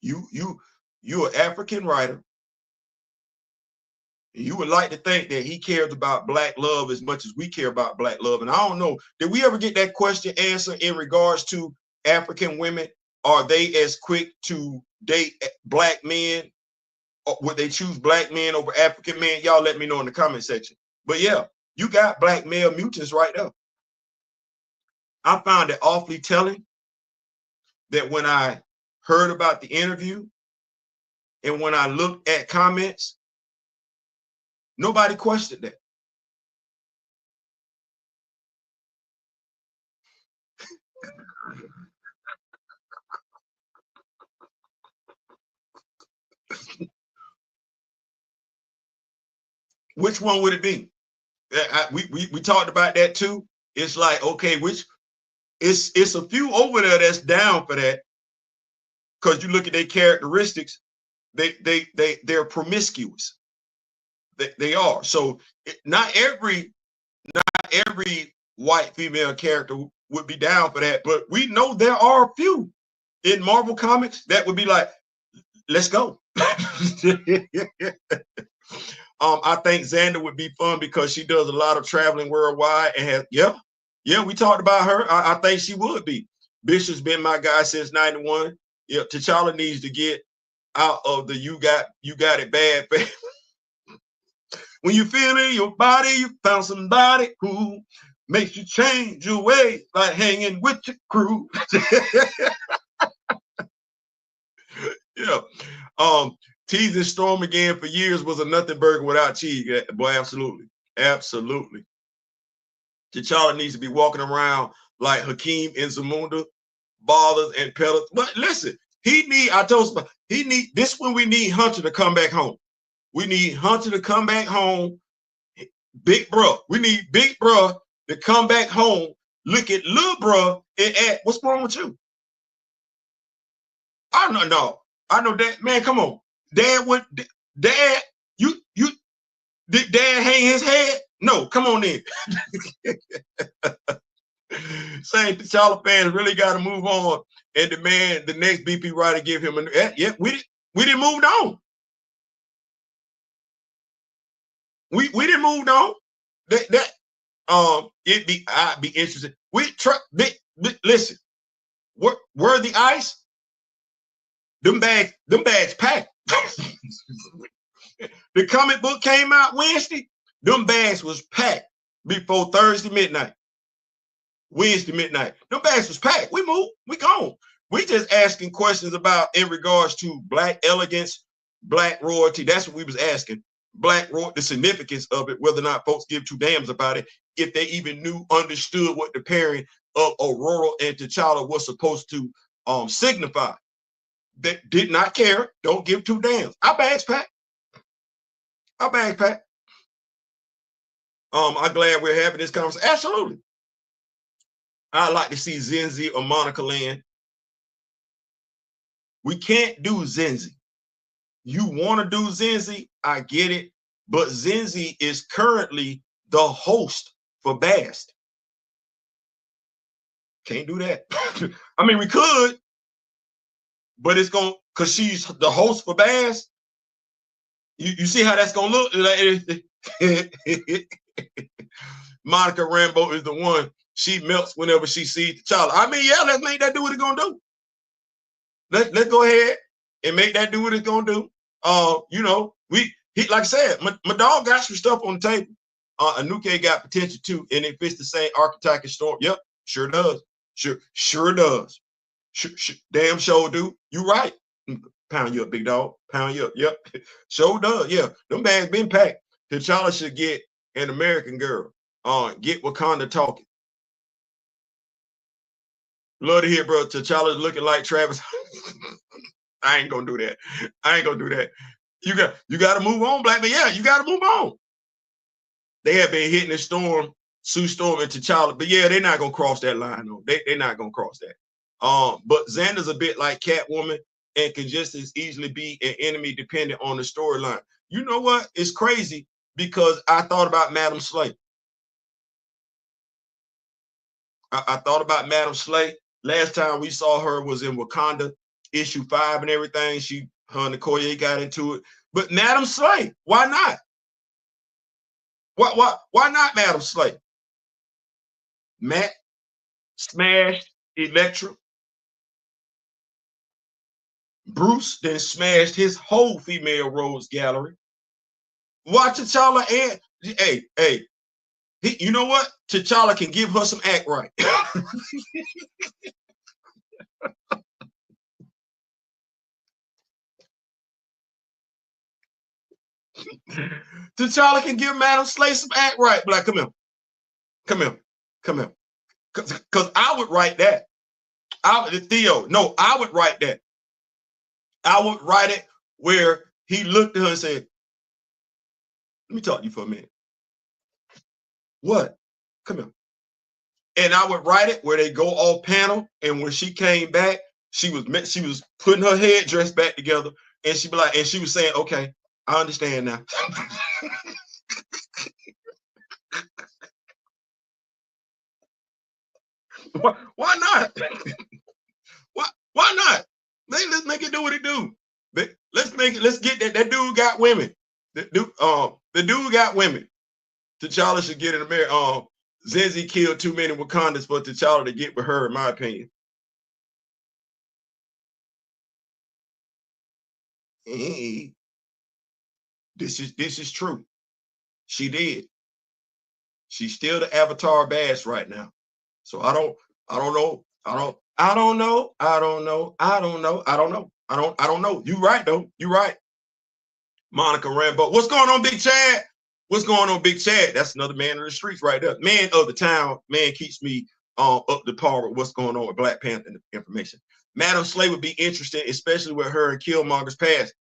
You're an African writer. You would like to think that he cares about black love as much as we care about black love. And I don't know, did we ever get that question answered in regards to African women? Are they as quick to date black men? Or would they choose black men over African men? Y'all let me know in the comment section. But yeah, you got black male mutants right there. I found it awfully telling that when I heard about the interview and when I looked at comments, nobody questioned that. Which one would it be? We talked about that too. It's like, okay, which it's a few over there that's down for that, because you look at their characteristics, they're promiscuous. They are. So not every white female character would be down for that, but we know there are a few in Marvel Comics that would be like, let's go. I think Xander would be fun because she does a lot of traveling worldwide and has, yeah, we talked about her. I think she would be. Bishop's been my guy since 91. Yeah, T'Challa needs to get out of the you got it bad. When you feel in your body, you found somebody who makes you change your ways by hanging with your crew. Yeah. Teasing Storm again for years was a nothing burger without cheese. Boy, absolutely. Absolutely. T'Challa needs to be walking around like Hakeem and Zamunda, ballers and pedals. But listen, I told you, this when we need Hunter to come back home. We need Hunter to come back home. Big bro. We need big bro to come back home. Look at little bro and ask, what's wrong with you? I know that, man, come on. Dad, you did Dad hang his head? No, come on in. Saying T'Challa fans really got to move on and demand the next BP writer give him a yeah, we didn't move on. We didn't move on. I'd be interested. Listen, where the ice? Them bags packed. The comic book came out Wednesday. Them bags was packed before Thursday midnight. Wednesday midnight. Them bags was packed. We moved. We gone. We just asking questions about in regards to black elegance, black royalty. That's what we was asking. Black royalty, the significance of it, whether or not folks give two damns about it, if they even understood what the pairing of Ororo and T'Challa was supposed to signify. They did not care. Don't give two damns. Our bags packed. Our bags packed. I'm glad we're having this conversation. Absolutely. I'd like to see Zenzi or Monica land. We can't do Zenzi. You want to do Zenzi, I get it, but Zenzi is currently the host for Bast. Can't do that. I mean, we could, but it's going to, because she's the host for Bast. You see how that's going to look? Monica Rambeau is the one. She melts whenever she sees T'Challa. I mean, yeah, let's make that do what it's going to do. Let's go ahead and make that do what it's going to do. You know, like I said, my dog got some stuff on the table. Anuke got potential too, and it fits the same archetype and storm. Yep, sure does. Sure does. Damn sure do. You right. Pound you up, big dog. Pound you up. Yep. Sure does. Yeah. Them bags been packed. T'Challa should get an American Girl. Get Wakanda talking. Love to hear, bro. T'Challa's looking like Travis. I ain't gonna do that. I ain't gonna do that. You got to move on, black man. Yeah, you got to move on. They have been hitting the storm, Sue Storm and T'Challa, but yeah, they're not gonna cross that line. No, they're not gonna cross that. But Xander's a bit like Catwoman and can just as easily be an enemy depending on the storyline. You know what? It's crazy because I thought about Madam Slay. I thought about Madam Slay. Last time we saw her was in Wakanda, issue 5 and everything. Her and Okoye got into it. But Madam Slay, why not? Why not Madam Slay? Matt smashed Elektra. Bruce then smashed his whole female rogues gallery. Watch T'Challa and hey, you know what? T'Challa can give her some act right. T'Challa can give Madam Slay some act right. But like, come here. Because I would write that. I would write that. I would write it where he looked at her and said, let me talk to you for a minute. What? Come here. And I would write it where they go off panel, and when she came back, she was putting her headdress back together, and she'd be like, and she was saying, okay, I understand now. Why not? Why not? Let's make it do what it do. Let's get that dude got women. The dude got women. T'Challa should get in America. Zenzi killed too many Wakandas for T'Challa to get with her, in my opinion. Hey, this is true. She did. She's still the Avatar Bass right now. So I don't know. You right though. You right. Monica Rambeau. What's going on, Big Chad? What's going on, Big Chad? That's another man in the streets right there. Man of the town. Man keeps me up to par with what's going on with Black Panther information. Madam Slay would be interesting, especially with her and Killmonger's past.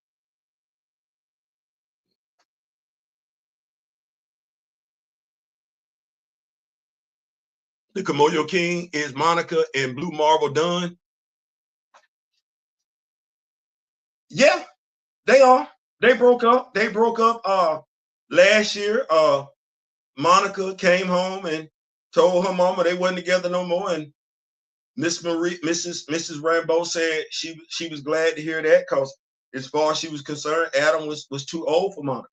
The Kamoyo King is Monica and Blue Marvel done. Yeah, they are. They broke up. Last year. Monica came home and told her mama they wasn't together no more. And Mrs. Rambeau said she was glad to hear that because as far as she was concerned, Adam was too old for Monica.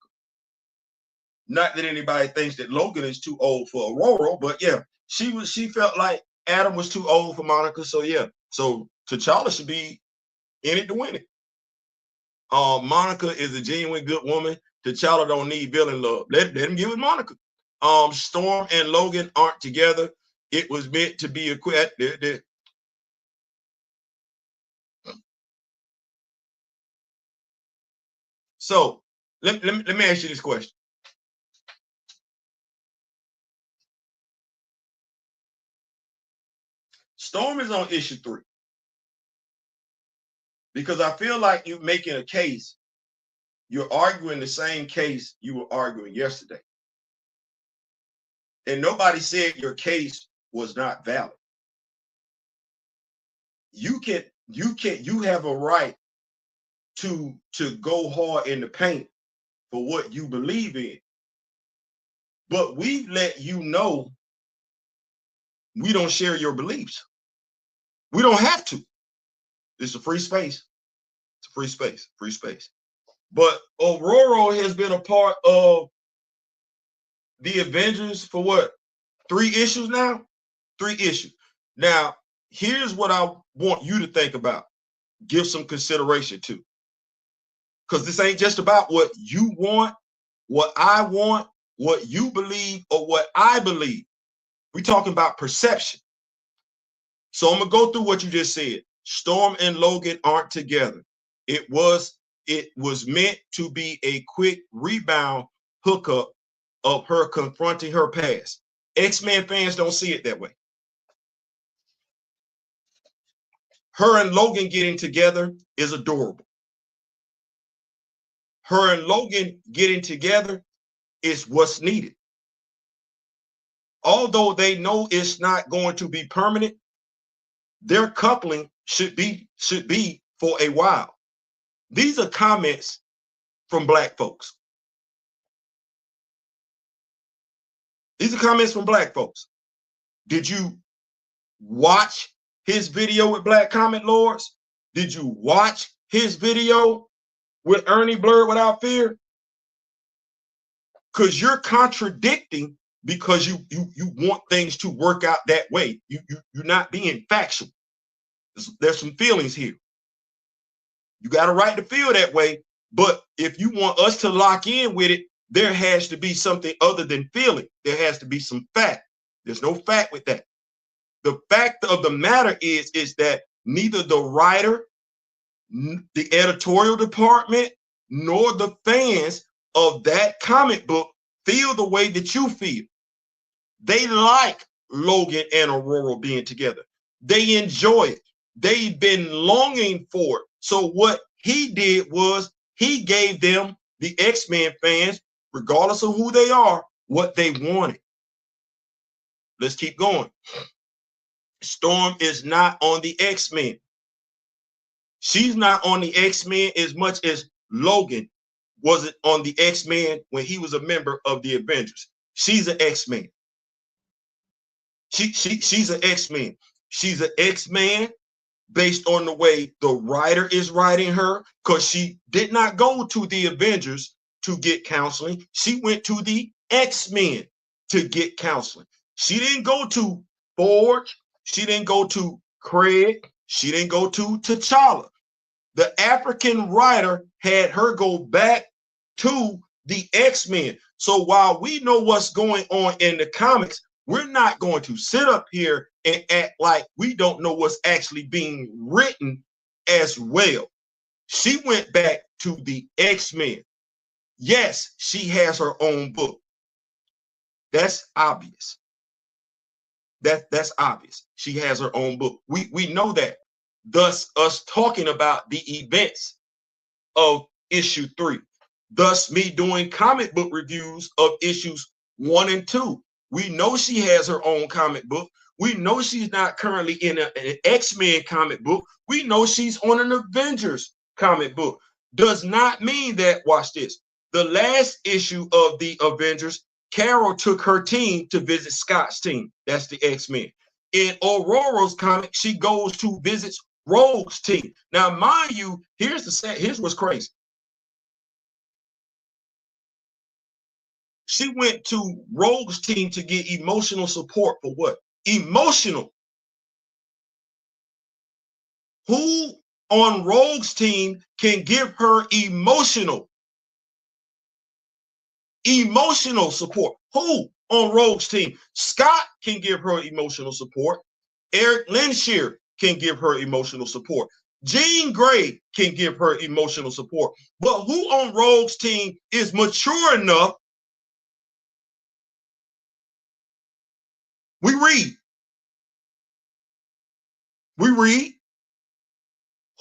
Not that anybody thinks that Logan is too old for Ororo, but yeah, she felt like Adam was too old for Monica. So yeah, so T'Challa should be in it to win it. Monica is a genuine good woman. T'Challa don't need villain love. Let him give it Monica. Storm and Logan aren't together. It was meant to be a quit. So let me ask you this question. Storm is on issue 3 because I feel like you're making a case. You're arguing the same case you were arguing yesterday. And nobody said your case was not valid. You have a right to go hard in the paint for what you believe in. But we let you know we don't share your beliefs. We don't have to. It's a free space. It's a free space, free space. But Ororo has been a part of the Avengers for what? 3 issues now? 3 issues. Now, here's what I want you to think about. Give some consideration to. Because this ain't just about what you want, what I want, what you believe, or what I believe. We're talking about perception. So I'm going to go through what you just said. Storm and Logan aren't together. It was meant to be a quick rebound hookup of her confronting her past. X-Men fans don't see it that way. Her and Logan getting together is adorable. Her and Logan getting together is what's needed. Although they know it's not going to be permanent, their coupling should be for a while. These are comments from Black folks. These are comments from Black folks. Did you watch his video with Black Comment Lords? Did you watch his video with Ernie Blurred Without Fear? Because you're contradicting because you want things to work out that way. You're not being factual. There's some feelings here. You got a right to feel that way, but if you want us to lock in with it, there has to be something other than feeling. There has to be some fact. There's no fact with that. The fact of the matter is that neither the writer, the editorial department, nor the fans of that comic book feel the way that you feel. They like Logan and Ororo being together. They enjoy it. They've been longing for it. So what he did was he gave them, the X-Men fans, regardless of who they are, what they wanted. Let's keep going. Storm is not on the X-Men. She's not on the X-Men as much as Logan wasn't on the X-Men when he was a member of the Avengers. She's an X-Men. She's an X-Men. She's an X-Man based on the way the writer is writing her, because she did not go to the Avengers to get counseling. She went to the X-Men to get counseling. She didn't go to Forge. She didn't go to Craig. She didn't go to T'Challa. The African writer had her go back to the X-Men. So while we know what's going on in the comics, we're not going to sit up here and act like we don't know what's actually being written as well. She went back to the X-Men. Yes, she has her own book. That's obvious. That's obvious. She has her own book. We know that. Thus, us talking about the events of issue 3. Thus, me doing comic book reviews of issues 1 and 2. We know she has her own comic book. We know she's not currently in an X-Men comic book. We know she's on an Avengers comic book. Does not mean that, watch this, the last issue of the Avengers, Carol took her team to visit Scott's team. That's the X-Men. In Ororo's comic, she goes to visit Rogue's team. Now, mind you, here's what's crazy. She went to Rogue's team to get emotional support for what? Emotional. Who on Rogue's team can give her emotional support? Who on Rogue's team? Scott can give her emotional support. Eric Lenshear can give her emotional support. Jean Grey can give her emotional support. But who on Rogue's team is mature enough? We read.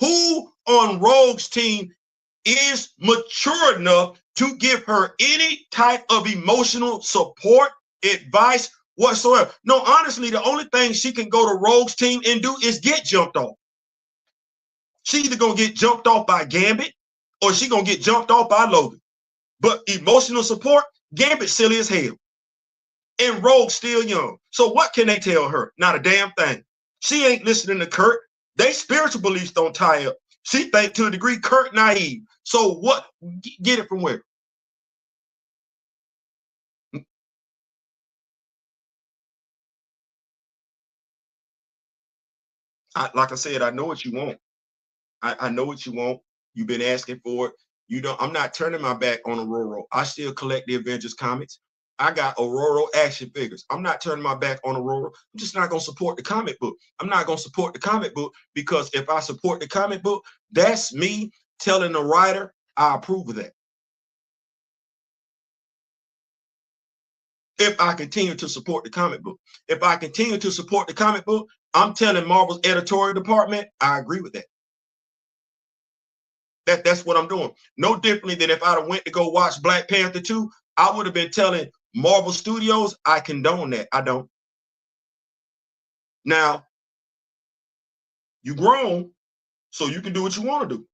Who on Rogue's team is mature enough to give her any type of emotional support, advice whatsoever? No, honestly, the only thing she can go to Rogue's team and do is get jumped off. She either gonna get jumped off by Gambit or she gonna get jumped off by Logan. But emotional support, Gambit silly as hell. And Rogue still young. So what can they tell her? Not a damn thing. She ain't listening to Kurt. They spiritual beliefs don't tie up. She think to a degree Kurt naive. So what? Get it from where? Like I said, I know what you want. I know what you want. You've been asking for it. You don't. I'm not turning my back on Ororo. I still collect the Avengers comics. I got Ororo action figures. I'm not turning my back on Ororo. I'm just not going to support the comic book. I'm not going to support the comic book because if I support the comic book, that's me telling the writer I approve of that. If I continue to support the comic book, if I continue to support the comic book, I'm telling Marvel's editorial department I agree with that. That's what I'm doing. No differently than if I'd have went to go watch Black Panther 2, I would have been telling Marvel Studios I condone that. I don't. Now, you grown, so you can do what you want to do.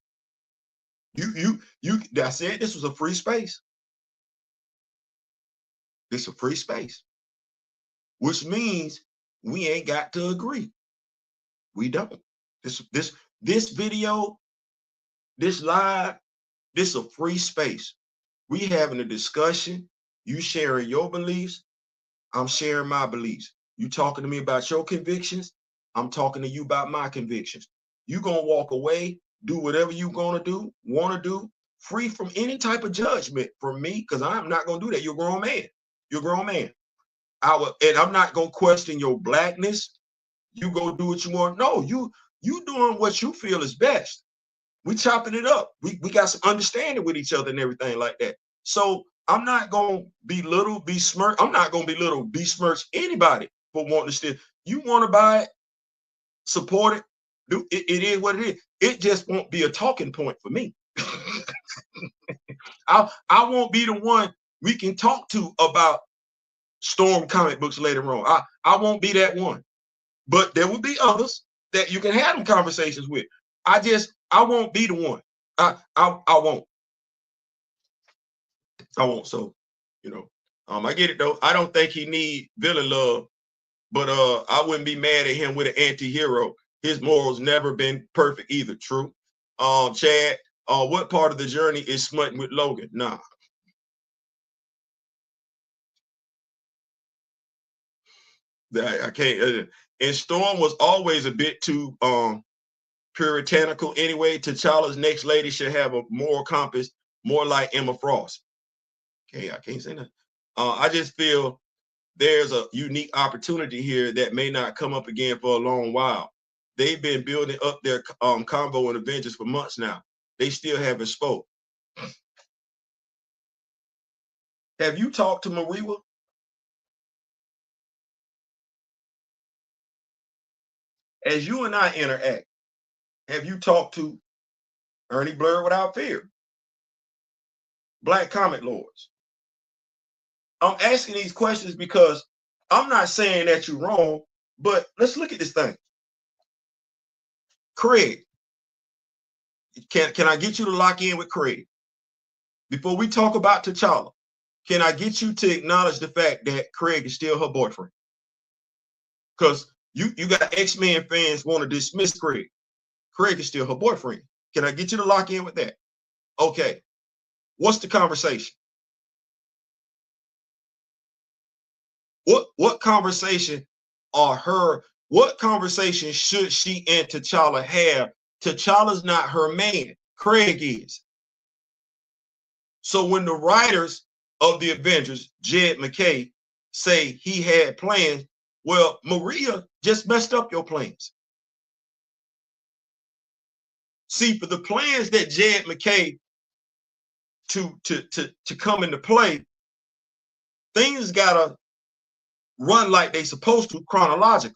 I said this was a free space. This is a free space, which means we ain't got to agree. We don't. This video, this live, this is a free space. We having a discussion. You sharing your beliefs. I'm sharing my beliefs. You talking to me about your convictions. I'm talking to you about my convictions. You gonna walk away, do whatever you gonna do, want to do, free from any type of judgment from me, because I'm not gonna do that. You're a grown man. You're a grown man. And I'm not gonna question your blackness. You go do what you want. No, you doing what you feel is best. We chopping it up. We got some understanding with each other and everything like that. So I'm not gonna belittle, besmirch. I'm not gonna belittle, besmirch anybody for wanting to steal. You want to buy it, support it. It is what it is. It just won't be a talking point for me. I won't be the one we can talk to about Storm comic books later on. I won't be that one. But there will be others that you can have them conversations with. I won't be the one. I won't. I won't. So, I get it though. I don't think he need villain love, but I wouldn't be mad at him with an anti-hero. His morals never been perfect either. True. Chad, what part of the journey is smutting with Logan? Nah. I can't. And Storm was always a bit too puritanical anyway. T'Challa's next lady should have a moral compass more like Emma Frost. Okay, I can't say that. I just feel there's a unique opportunity here that may not come up again for a long while. They've been building up their combo and Avengers for months now. They still haven't spoke. Have you talked to Mariwa? As you and I interact, have you talked to Ernie Blur Without Fear? Black Comic Lords? I'm asking these questions because I'm not saying that you're wrong, but let's look at this thing. Craig, can I get you to lock in with Craig? Before we talk about T'Challa, can I get you to acknowledge the fact that Craig is still her boyfriend? Because you got X-Men fans want to dismiss Craig. Craig is still her boyfriend. Can I get you to lock in with that? Okay. What's the conversation? What conversation what conversation should she and T'Challa have? T'Challa's not her man. Craig is. So when the writers of the Avengers, Jed McKay, say he had plans, well, Maria just messed up your plans. See, for the plans that Jed McKay to come into play, things gotta run like they supposed to chronologically.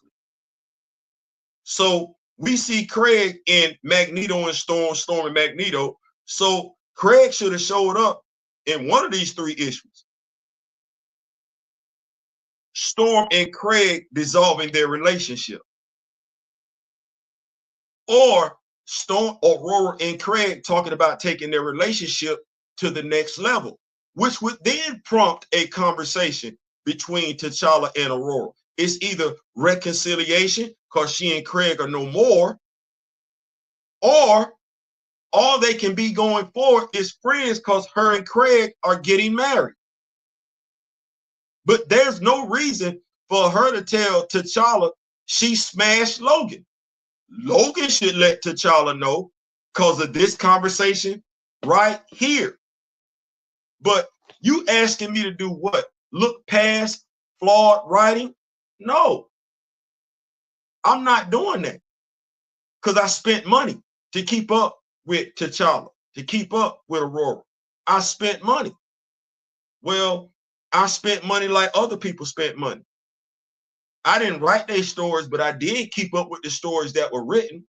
So we see Craig in Magneto and Storm, Storm and Magneto. So Craig should have showed up in one of these 3 issues. Storm and Craig dissolving their relationship. Or Storm, Ororo and Craig talking about taking their relationship to the next level, which would then prompt a conversation between T'Challa and Aurora. It's either reconciliation because she and Craig are no more, or all they can be going forward is friends because her and Craig are getting married. But there's no reason for her to tell T'Challa she smashed Logan. Logan should let T'Challa know because of this conversation right here. But you asking me to do what? Look past flawed writing? No, I'm not doing that because I spent money to keep up with T'Challa, to keep up with Aurora. I spent money. Well, I spent money like other people spent money. I didn't write their stories, but I did keep up with the stories that were written.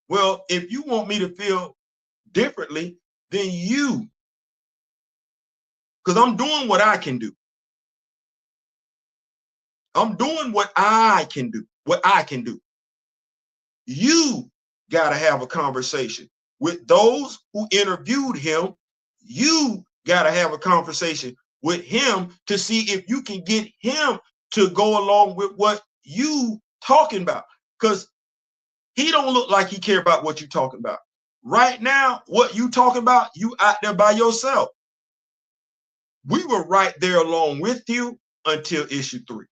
Well, if you want me to feel differently, then you, because I'm doing what I can do. I'm doing what I can do, You got to have a conversation with those who interviewed him. You got to have a conversation with him to see if you can get him to go along with what you talking about. Because he don't look like he care about what you talking about. Right now, what you talking about, you out there by yourself. We were right there along with you until issue 3.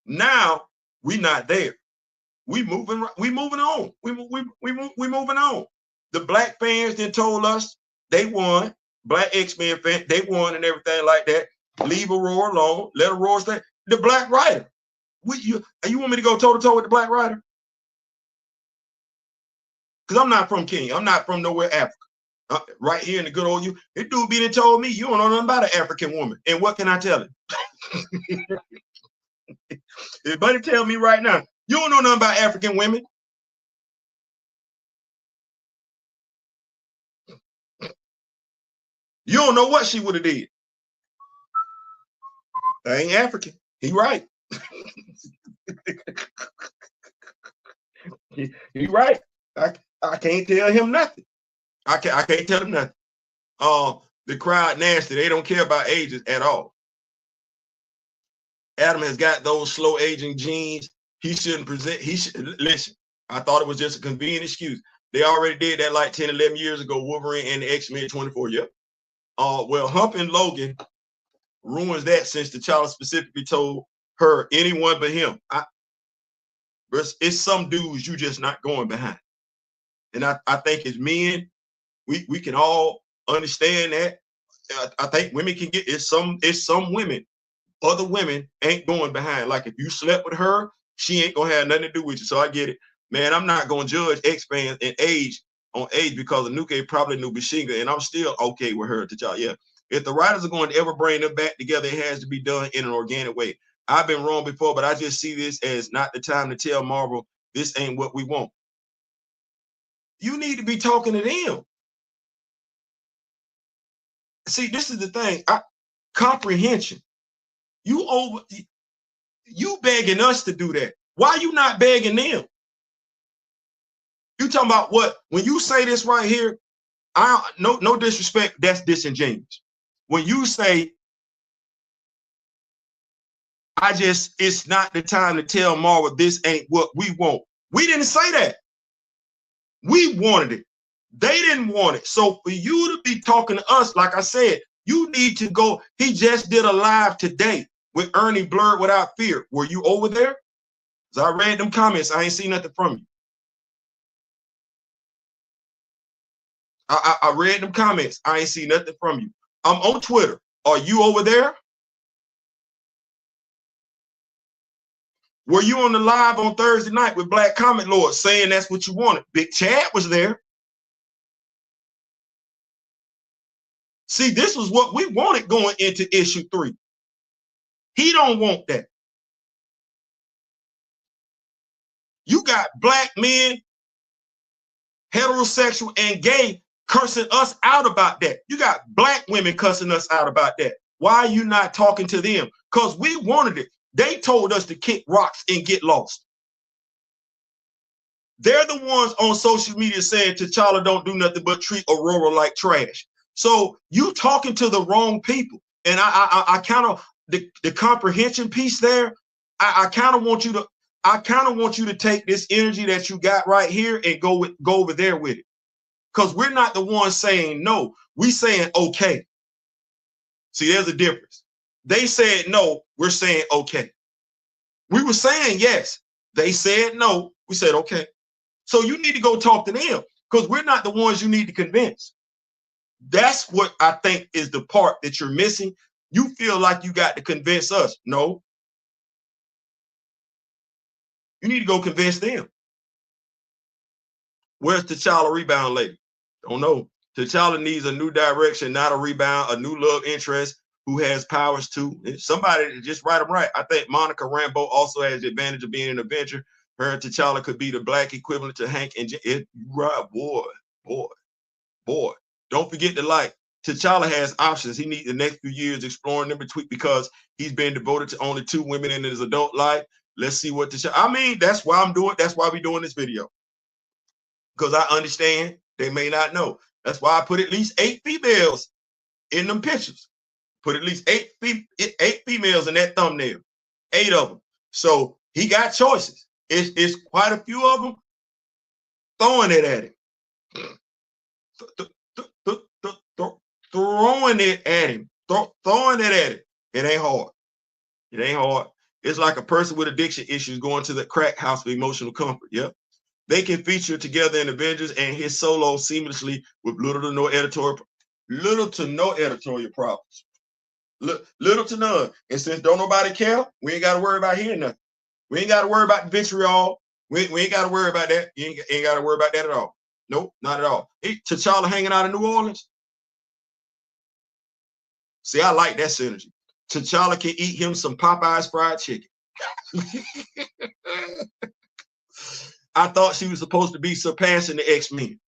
Now we not there. We moving on. We moving on. The black fans then told us they won. Black X-Men fans, they won and everything like that. Leave Aurora alone. Let Aurora stay. The Black Rider. You want me to go toe-to-toe with the Black Rider? Because I'm not from Kenya. I'm not from nowhere Africa. Right here in the good old you. This dude be told me you don't know nothing about an African woman. And what can I tell him? If Buddy tell me right now, you don't know nothing about African women. You don't know what she would have did. I ain't African. He right. he right. I can't tell him nothing. I can't tell him nothing. The crowd nasty. They don't care about ages at all. Adam has got those slow aging genes. He shouldn't present. He should listen. I thought it was just a convenient excuse. They already did that like 10, 11 years ago. Wolverine and the X-Men 24. Yep. Well, humping Logan ruins that since T'Challa specifically told her anyone but him. It's some dudes you just not going behind. And I think as men, we can all understand that. I think women can get it's some women, other women ain't going behind. Like if you slept with her, she ain't gonna have nothing to do with you. So I get it. Man, I'm not gonna judge X-fans in age on age because Anuke probably knew Bashinga, and I'm still okay with her. Yeah. If the writers are going to ever bring them back together, it has to be done in an organic way. I've been wrong before, but I just see this as not the time to tell Marvel this ain't what we want. You need to be talking to them. See, this is the thing. Comprehension. You begging us to do that. Why you not begging them? You talking about what? When you say this right here, no disrespect, that's disingenuous. When you say, it's not the time to tell Marvel this ain't what we want. We didn't say that. We wanted it. They didn't want it. So for you to be talking to us, like I said, you need to go. He just did a live today with Ernie Blurred Without Fear. Were you over there? Because I read them comments. I ain't seen nothing from you. I read them comments. I ain't seen nothing from you. I'm on Twitter. Are you over there? Were you on the live on Thursday night with Black Comment Lord saying that's what you wanted? Big Chad was there. See, this was what we wanted going into issue 3. He don't want that. You got black men, heterosexual and gay, cursing us out about that. You got black women cursing us out about that. Why are you not talking to them? Because we wanted it. They told us to kick rocks and get lost. They're the ones on social media saying T'Challa don't do nothing but treat Ororo like trash. So you talking to the wrong people. And I kind of the comprehension piece there. I kind of want you to take this energy that you got right here and go over there with it. Because we're not the ones saying no. We saying okay. See, there's a difference. They said no, we're saying okay. We were saying yes. They said no, we said okay. So you need to go talk to them because we're not the ones you need to convince. That's what I think is the part that you're missing. You feel like you got to convince us. No. You need to go convince them. Where's T'Challa rebound lady? Don't know. T'Challa needs a new direction, not a rebound, a new love interest who has powers too. Somebody to just write them right. I think Monica Rambeau also has the advantage of being an Avenger. Her and T'Challa could be the black equivalent to Hank and right, boy. Don't forget to like. T'Challa has options. He needs the next few years exploring them between because he's been devoted to only 2 women in his adult life. Let's see what T'Challa. I mean, that's why I'm doing. That's why we're doing this video. Because I understand they may not know. That's why I put at least 8 females in them pictures. Put at least 8 females in that thumbnail. 8 of them. So he got choices. It's quite a few of them throwing it at him. Throwing it at him. Throwing it at him. It ain't hard. It ain't hard. It's like a person with addiction issues going to the crack house for emotional comfort. Yep. They can feature together in Avengers and his solo seamlessly with little to no editorial problems. Little to none. And since don't nobody care, we ain't got to worry about hearing nothing. We ain't got to worry about the vitriol. We ain't got to worry about that. You ain't got to worry about that at all. Nope, not at all. T'Challa hanging out in New Orleans. See, I like that synergy. T'Challa can eat him some Popeyes fried chicken. I thought she was supposed to be surpassing the X-Men.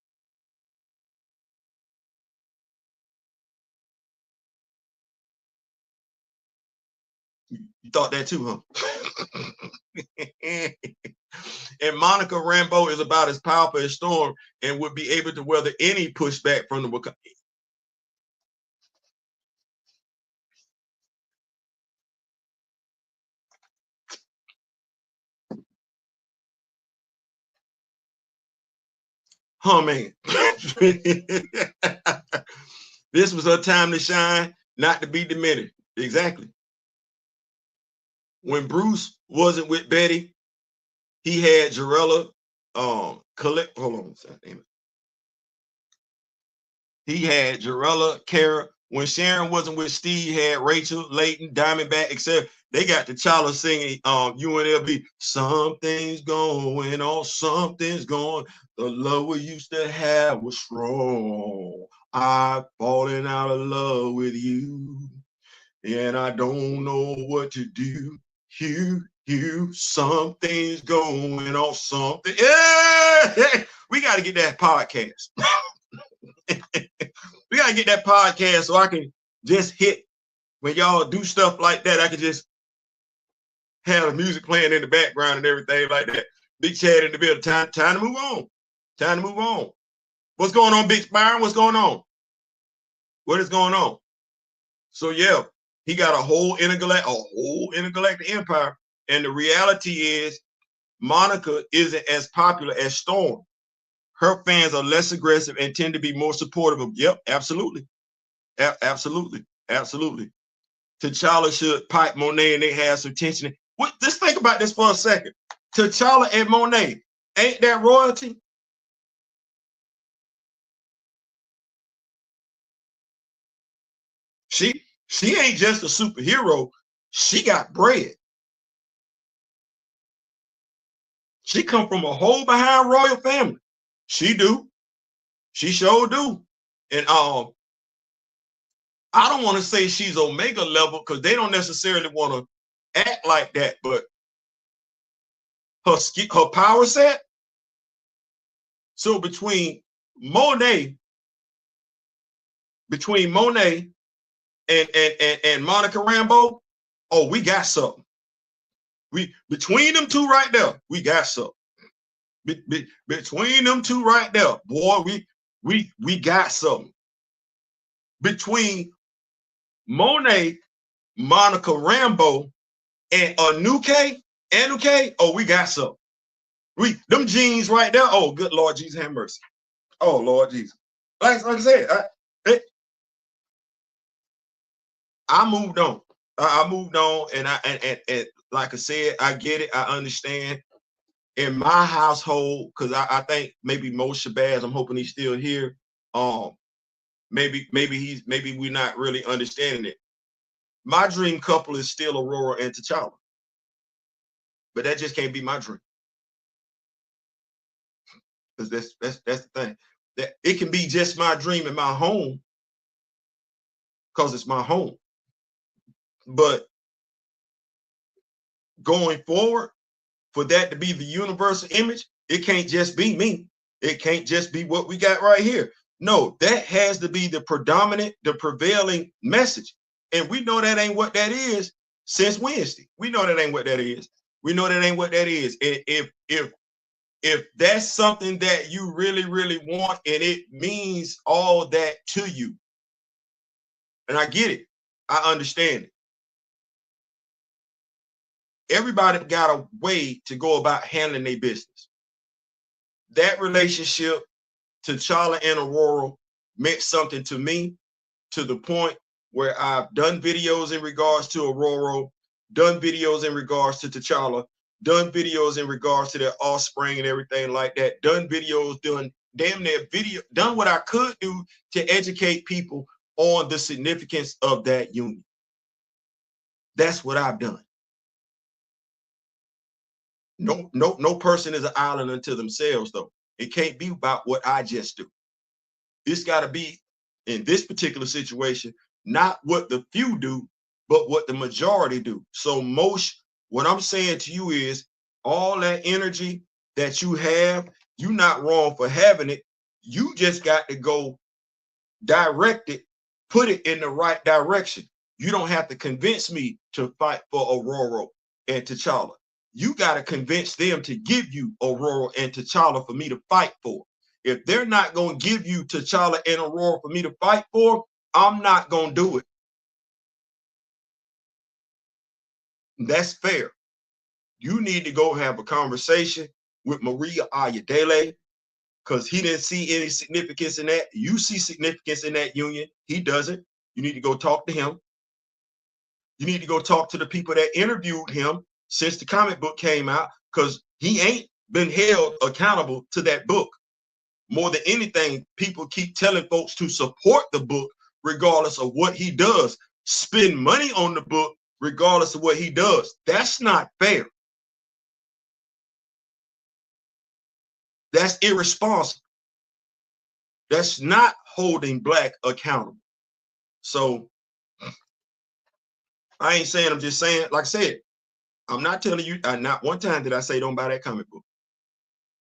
You thought that too, huh? And Monica Rambeau is about as powerful as Storm and would be able to weather any pushback from the Wakanda. Huh, man. This was her time to shine, not to be diminished. Exactly. When Bruce wasn't with Betty, he had Jarella hold on, damn it. He had Jarella, Kara. When Sharon wasn't with Steve, he had Rachel, Leighton, Diamondback, etc. They got T'Challa singing UNLV. Something's going on, something's going. The love we used to have was strong. I've fallen out of love with you. And I don't know what to do. Something's going on, something. Yeah! We got to get that podcast. We got to get that podcast so I can just hit when y'all do stuff like that. I can just have the music playing in the background and everything like that. Big Chad in the building. Time to move on. Time to move on. What's going on, Big Byron? What's going on? What is going on? So yeah, he got a whole intergalactic empire. And the reality is Monica isn't as popular as Storm. Her fans are less aggressive and tend to be more supportive of. Yep, absolutely. Absolutely. T'Challa should pipe Monet and they have some tension. Just think about this for a second. T'Challa and Monet, ain't that royalty? She ain't just a superhero. She got bread. She come from a whole behind royal family. She do. She sure do. And I don't want to say she's Omega level because they don't necessarily want to act like that, but her power set. So between Monet and Monica Rambeau, oh, we got something. We between them two right there, we got something. Between them two right there, boy, we got something. Between Monet, Monica Rambeau, and Anuke, oh, we got something. Them jeans right there. Oh, good Lord Jesus, have mercy. Oh, Lord Jesus. Like I said, I moved on. I moved on, and like I said, I get it. I understand. In my household, because I think maybe Moshe Shabazz, I'm hoping he's still here. Maybe we're not really understanding it. My dream couple is still Ororo and T'Challa, but that just can't be my dream. Because that's the thing. That it can be just my dream in my home, because it's my home. But going forward, for that to be the universal image, it can't just be me. It can't just be what we got right here. No, that has to be the prevailing message. And we know that ain't what that is since Wednesday. We know that ain't what that is. We know that ain't what that is. And if that's something that you really, really want and it means all that to you, and I get it, I understand it. Everybody got a way to go about handling their business. That relationship, T'Challa and Ororo, meant something to me, to the point where I've done videos in regards to Ororo, done videos in regards to T'Challa, done videos in regards to their offspring and everything like that, done videos, done damn near video, done what I could do to educate people on the significance of that union. That's what I've done. No person is an island unto themselves, though. It can't be about what I just do. It's got to be, in this particular situation, not what the few do, but what the majority do. So what I'm saying to you is, all that energy that you have, you're not wrong for having it. You just got to go direct it, put it in the right direction. You don't have to convince me to fight for Ororo and T'Challa. You got to convince them to give you Ororo and T'Challa for me to fight for. If they're not going to give you T'Challa and Ororo for me to fight for, I'm not going to do it. That's fair. You need to go have a conversation with Maria Ayodele, because he didn't see any significance in that. You see significance in that union. He doesn't. You need to go talk to him. You need to go talk to the people that interviewed him since the comic book came out, because he ain't been held accountable to that book. More than anything, people keep telling folks to support the book regardless of what he does, spend money on the book regardless of what he does. That's not fair. That's irresponsible. That's not holding Black accountable. So I ain't saying, I'm just saying, like I said, I'm not telling you, not one time did I say don't buy that comic book.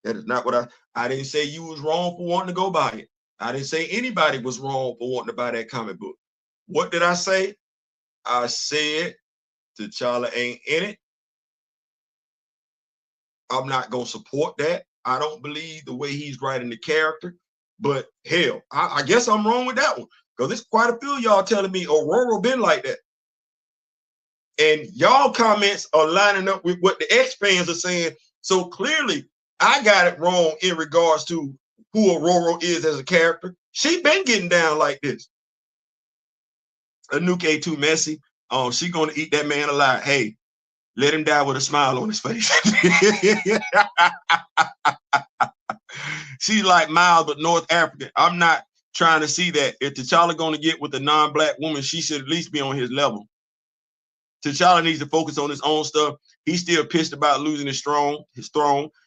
That is not what I didn't say you was wrong for wanting to go buy it. I didn't say anybody was wrong for wanting to buy that comic book. What did I say? I said T'Challa ain't in it. I'm not going to support that. I don't believe the way he's writing the character. But hell, I guess I'm wrong with that one, because there's quite a few of y'all telling me Ororo been like that. And y'all comments are lining up with what the X fans are saying. So clearly, I got it wrong in regards to who Ororo is as a character. She been getting down like this. Anuke too messy. She gonna eat that man alive. Hey, let him die with a smile on his face. She's like Miles, but North African. I'm not trying to see that. If T'Challa gonna get with a non-black woman, she should at least be on his level. T'Challa needs to focus on his own stuff. He's still pissed about losing his throne.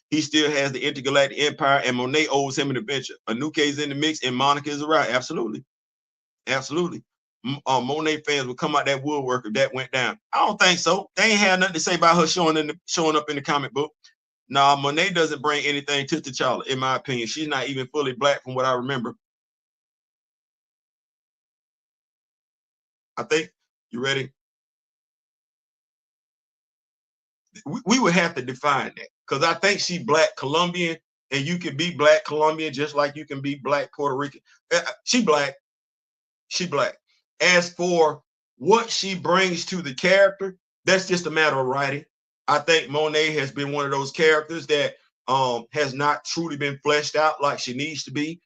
He still has the intergalactic empire, and Monet owes him an adventure. Anuke's in the mix, and Monica is around. Absolutely, absolutely. Monet fans would come out that woodwork if that went down. I don't think so. They ain't had nothing to say about her showing up in the comic book. Nah, Monet doesn't bring anything to T'Challa, in my opinion. She's not even fully black from what I remember. I think you ready? We would have to define that, because I think she black Colombian, and you can be black Colombian just like you can be black Puerto Rican. She black. She black. As for what she brings to the character, that's just a matter of writing. I think Monet has been one of those characters that has not truly been fleshed out like she needs to be.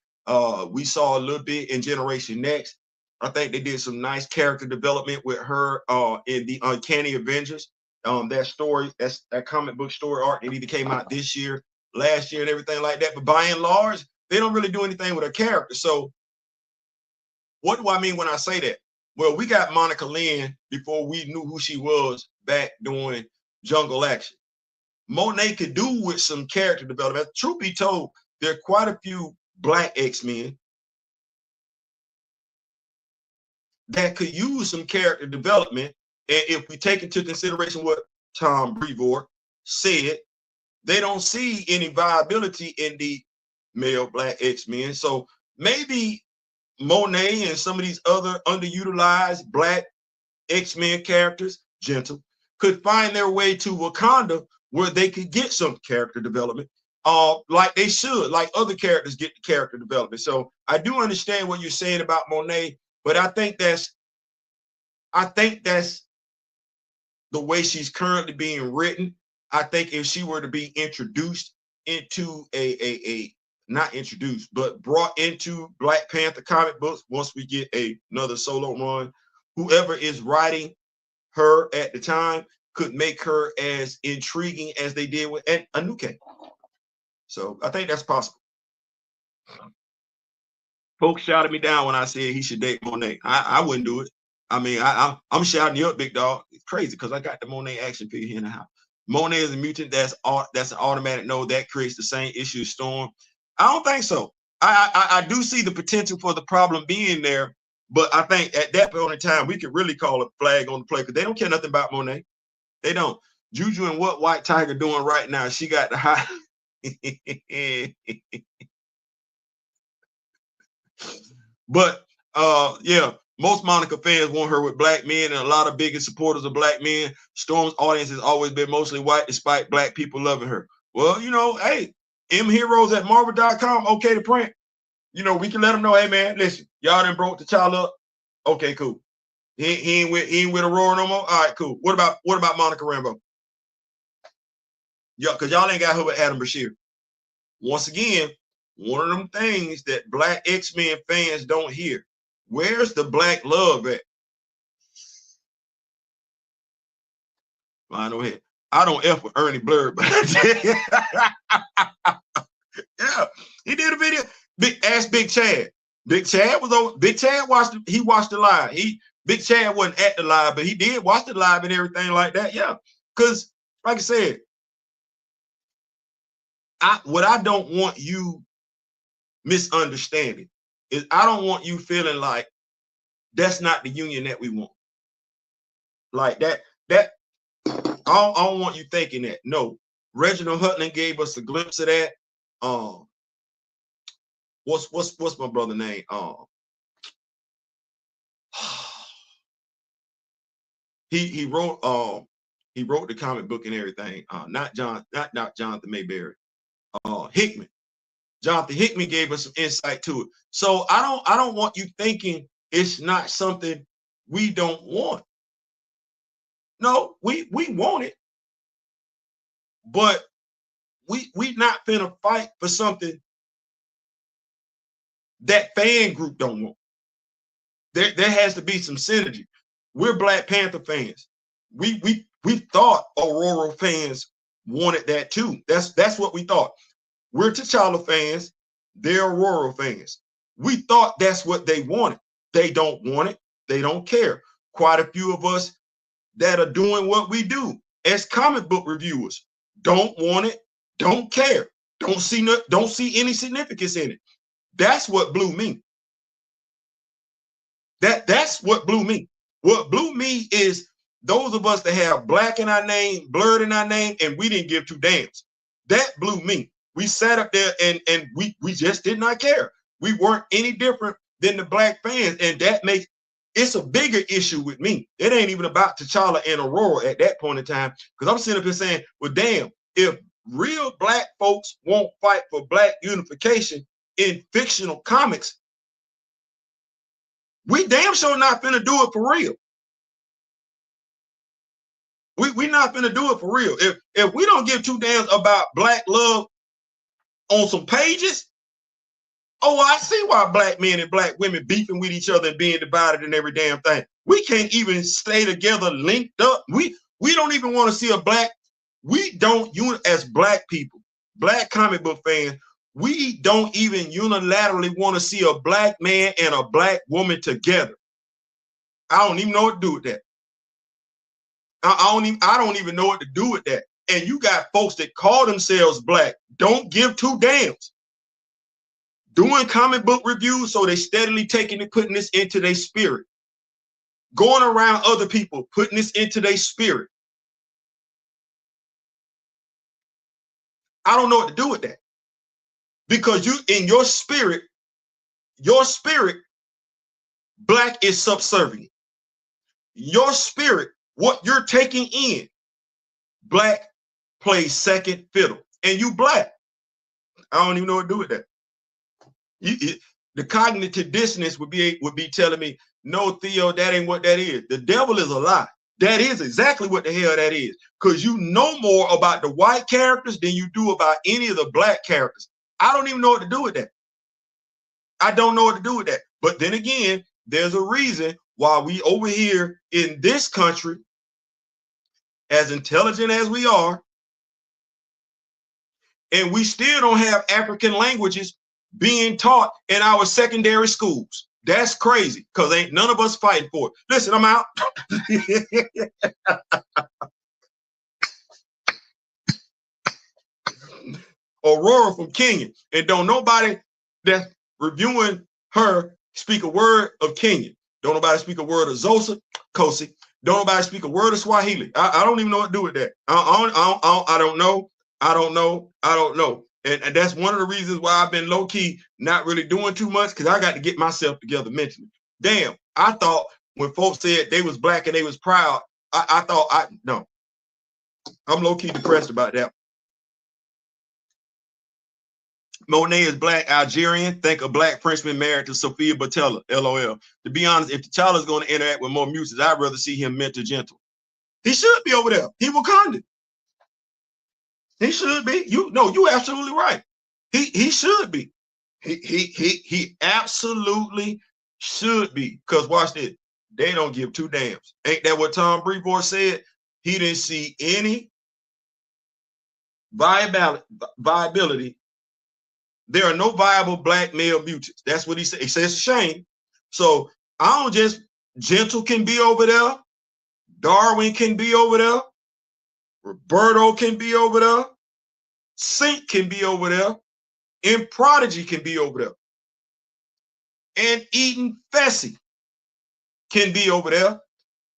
We saw a little bit in Generation Next. I think they did some nice character development with her in the Uncanny Avengers. That story, that comic book story arc, it either came out this year, last year, and everything like that. But by and large, they don't really do anything with her character. So what do I mean when I say that? Well, we got Monica Lynn before we knew who she was back doing Jungle Action. Monet could do with some character development. Truth be told, there are quite a few black X-Men that could use some character development. And if we take into consideration what Tom Brevoort said, they don't see any viability in the male black X-Men. So maybe Monet and some of these other underutilized black X-Men characters, Gentle, could find their way to Wakanda where they could get some character development, like they should, like other characters get the character development. So I do understand what you're saying about Monet, but I think that's the way she's currently being written. I think if she were to be introduced into a not introduced, but brought into Black Panther comic books, once we get another solo run, whoever is writing her at the time could make her as intriguing as they did with Anuke. So I think that's possible. Folks shouted me down when I said he should date Monet. I wouldn't do it. I mean, I'm shouting you up, big dog. It's crazy because I got the Monet action figure here in the house. Monet is a mutant. That's an automatic no. That creates the same issue as Storm. I don't think so. I do see the potential for the problem being there, but I think at that point in time we could really call a flag on the play because they don't care nothing about Monet. They don't. Juju and what White Tiger doing right now? She got the high. But yeah, most Monica fans want her with black men, and a lot of biggest supporters of black men. Storm's audience has always been mostly white, despite black people loving her. Well, you know, hey, mheroes at Marvel.com, okay to print. You know, we can let them know, hey man, listen, y'all done broke the child up. Okay, cool. He ain't with Ororo no more. All right, cool. What about Monica Rambeau? Yeah, because y'all ain't got her with Adam Bashir. Once again, one of them things that black X-Men fans don't hear. Where's the black love at? I know it. I don't F with Ernie Blurred, but yeah, he did a video. Ask Big Chad. Big Chad was over. Big Chad watched the live. Big Chad wasn't at the live, but he did watch the live and everything like that. Yeah, because like I said, what I don't want you misunderstanding is I don't want you feeling like that's not the union that we want. Like that I don't want you thinking that. No, Reginald Hutland gave us a glimpse of that. What's my brother name? He wrote the comic book and everything. Not Jonathan Mayberry. Hickman. Jonathan Hickman gave us some insight to it. So I don't want you thinking it's not something we don't want. No, we want it, but we not finna fight for something that fan group don't want. There has to be some synergy. We're Black Panther fans. We thought Ororo fans wanted that too. That's what we thought. We're T'Challa fans. They're Ororo fans. We thought that's what they wanted. They don't want it. They don't care. Quite a few of us that are doing what we do as comic book reviewers don't want it, don't care, don't see any significance in it. That's what blew me. That's what blew me. What blew me is those of us that have black in our name, blurred in our name, and we didn't give two damns. That blew me. We sat up there and we just did not care. We weren't any different than the black fans, and that makes it's a bigger issue with me. It ain't even about T'Challa and Aurora at that point in time, because I'm sitting up here saying, well, damn, if real black folks won't fight for black unification in fictional comics, we damn sure not finna do it for real. We not finna do it for real. If we don't give two damns about black love on some pages, oh, I see why black men and black women beefing with each other and being divided and every damn thing. We can't even stay together, linked up. We don't even want to see a black. We don't as black people, black comic book fans. We don't even unilaterally want to see a black man and a black woman together. I don't even know what to do with that. I don't even know what to do with that. And you got folks that call themselves black, don't give two damns, doing comic book reviews, so they steadily taking it, putting this into their spirit, going around other people, putting this into their spirit. I don't know what to do with that, because you, in your spirit, black is subservient. Your spirit, what you're taking in, black plays second fiddle, and you black. I don't even know what to do with that. The cognitive dissonance would be telling me, no, Theo, that ain't what that is. The devil is a lie. That is exactly what the hell that is, because you know more about the white characters than you do about any of the black characters. I don't even know what to do with that. I don't know what to do with that. But then again, there's a reason why we over here in this country, as intelligent as we are, and we still don't have African languages being taught in our secondary schools. That's crazy, because ain't none of us fighting for it. Listen, I'm out. Aurora from Kenya, and don't nobody that's reviewing her speak a word of Kenyan. Don't nobody speak a word of Xhosa, Kosi. Don't nobody speak a word of Swahili. I don't even know what to do with that. I don't know. I don't know. And that's one of the reasons why I've been low-key not really doing too much, because I got to get myself together mentally. Damn, I thought when folks said they was black and they was proud, I thought, no. I'm low-key depressed about that. Monet is black Algerian. Think a black Frenchman married to Sophia Botella. LOL. To be honest, if T'Challa is going to interact with more mutants, I'd rather see him mental gentle. He should be over there. He Wakanda. He should be. You absolutely right. He should be. He absolutely should be. Because watch this. They don't give two damns. Ain't that what Tom Brevoort said? He didn't see any viability. There are no viable black male mutants. That's what he said. He says it's a shame. So I don't just, Gentle can be over there. Darwin can be over there. Roberto can be over there. Sync can be over there. And Prodigy can be over there. And Eden Fessy can be over there.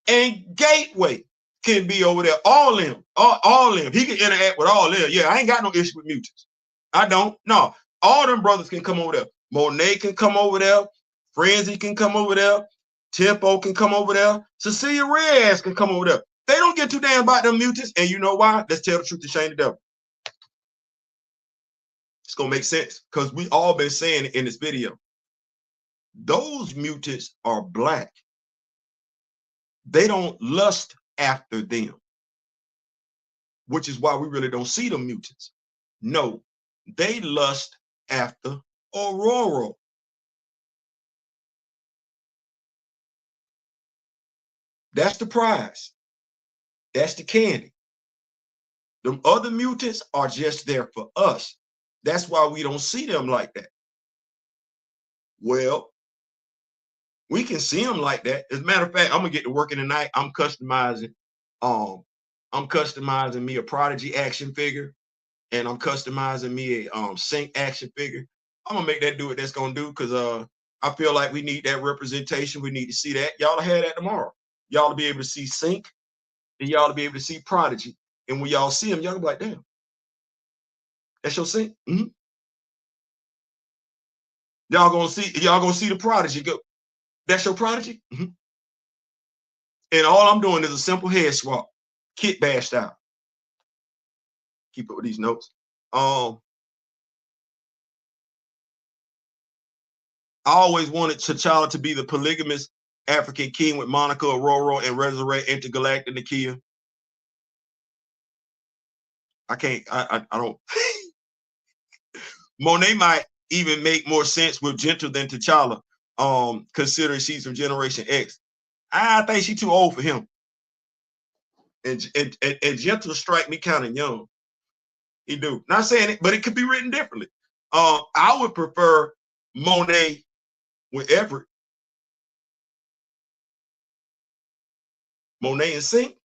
And Gateway can be over there. All them. All them. He can interact with all them. Yeah, I ain't got no issue with mutants. I don't. No. All them brothers can come over there. Monet can come over there. Frenzy can come over there. Tempo can come over there. Cecilia Reyes can come over there. They don't get too damn about them mutants. And you know why? Let's tell the truth to shame the devil. It's going to make sense, because we all been saying it in this video. Those mutants are black. They don't lust after them, which is why we really don't see them mutants. No, they lust after Ororo. That's the prize. That's the candy. The other mutants are just there for us. That's why we don't see them like that. Well, we can see them like that. As a matter of fact, I'm gonna get to working tonight. I'm customizing me a Prodigy action figure, and I'm customizing me a Sync action figure. I'm gonna make that do what that's gonna do, because I feel like we need that representation. We need to see that. Y'all have that tomorrow. Y'all will be able to see Sync, and y'all will be able to see Prodigy. And when y'all see them, y'all will be like, damn, that's your Sync. Mm-hmm. Y'all gonna see the Prodigy. Go, that's your Prodigy. Mm-hmm. And all I'm doing is a simple head swap, kit bashed out. Keep up with these notes. I always wanted T'Challa to be the polygamous African king with Monica Ororo and resurrect intergalactic Nakia. I don't. Monet might even make more sense with Gentle than T'Challa, considering she's from Generation X. I think she's too old for him. And Gentle strike me kind of young. He do. Not saying it, but it could be written differently. I would prefer Monet with Everett. Monet and Sync.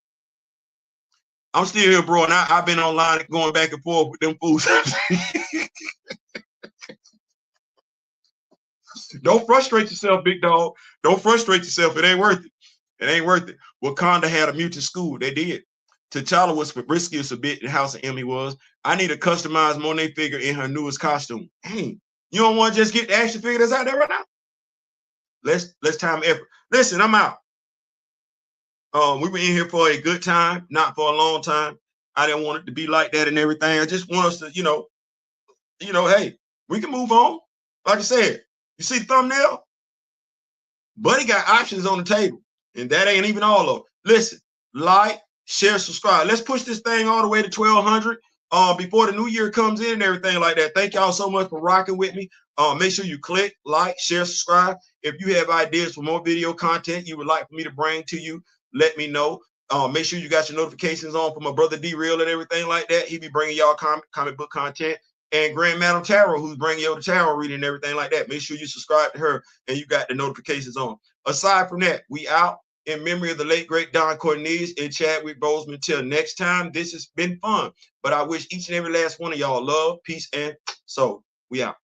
I'm still here, bro, and I've been online going back and forth with them fools. Don't frustrate yourself, big dog. Don't frustrate yourself. It ain't worth it. It ain't worth it. Wakanda had a mutant school. They did. T'Challa was riskiest a bit. The House of Emmy was. I need a customized Monet figure in her newest costume. Hey, you don't want to just get the action figure that's out there right now? Let's time effort. Listen, I'm out. We were in here for a good time, not for a long time. I didn't want it to be like that and everything. I just want us to, hey, we can move on. Like I said, you see the thumbnail? Buddy got options on the table, and that ain't even all of them. Listen, like, share, subscribe. Let's push this thing all the way to 1,200 before the new year comes in and everything like that. Thank y'all so much for rocking with me. Make sure you click, like, share, subscribe. If you have ideas for more video content you would like for me to bring to you, let me know. Make sure you got your notifications on for my brother D-Real and everything like that. He be bringing y'all comic book content. And Grand Madam Tarot, who's bringing you the tarot reading and everything like that. Make sure you subscribe to her and you got the notifications on. Aside from that, we out in memory of the late, great Don Cornelius and Chadwick Boseman. Till next time, this has been fun. But I wish each and every last one of y'all love, peace, and soul. We out.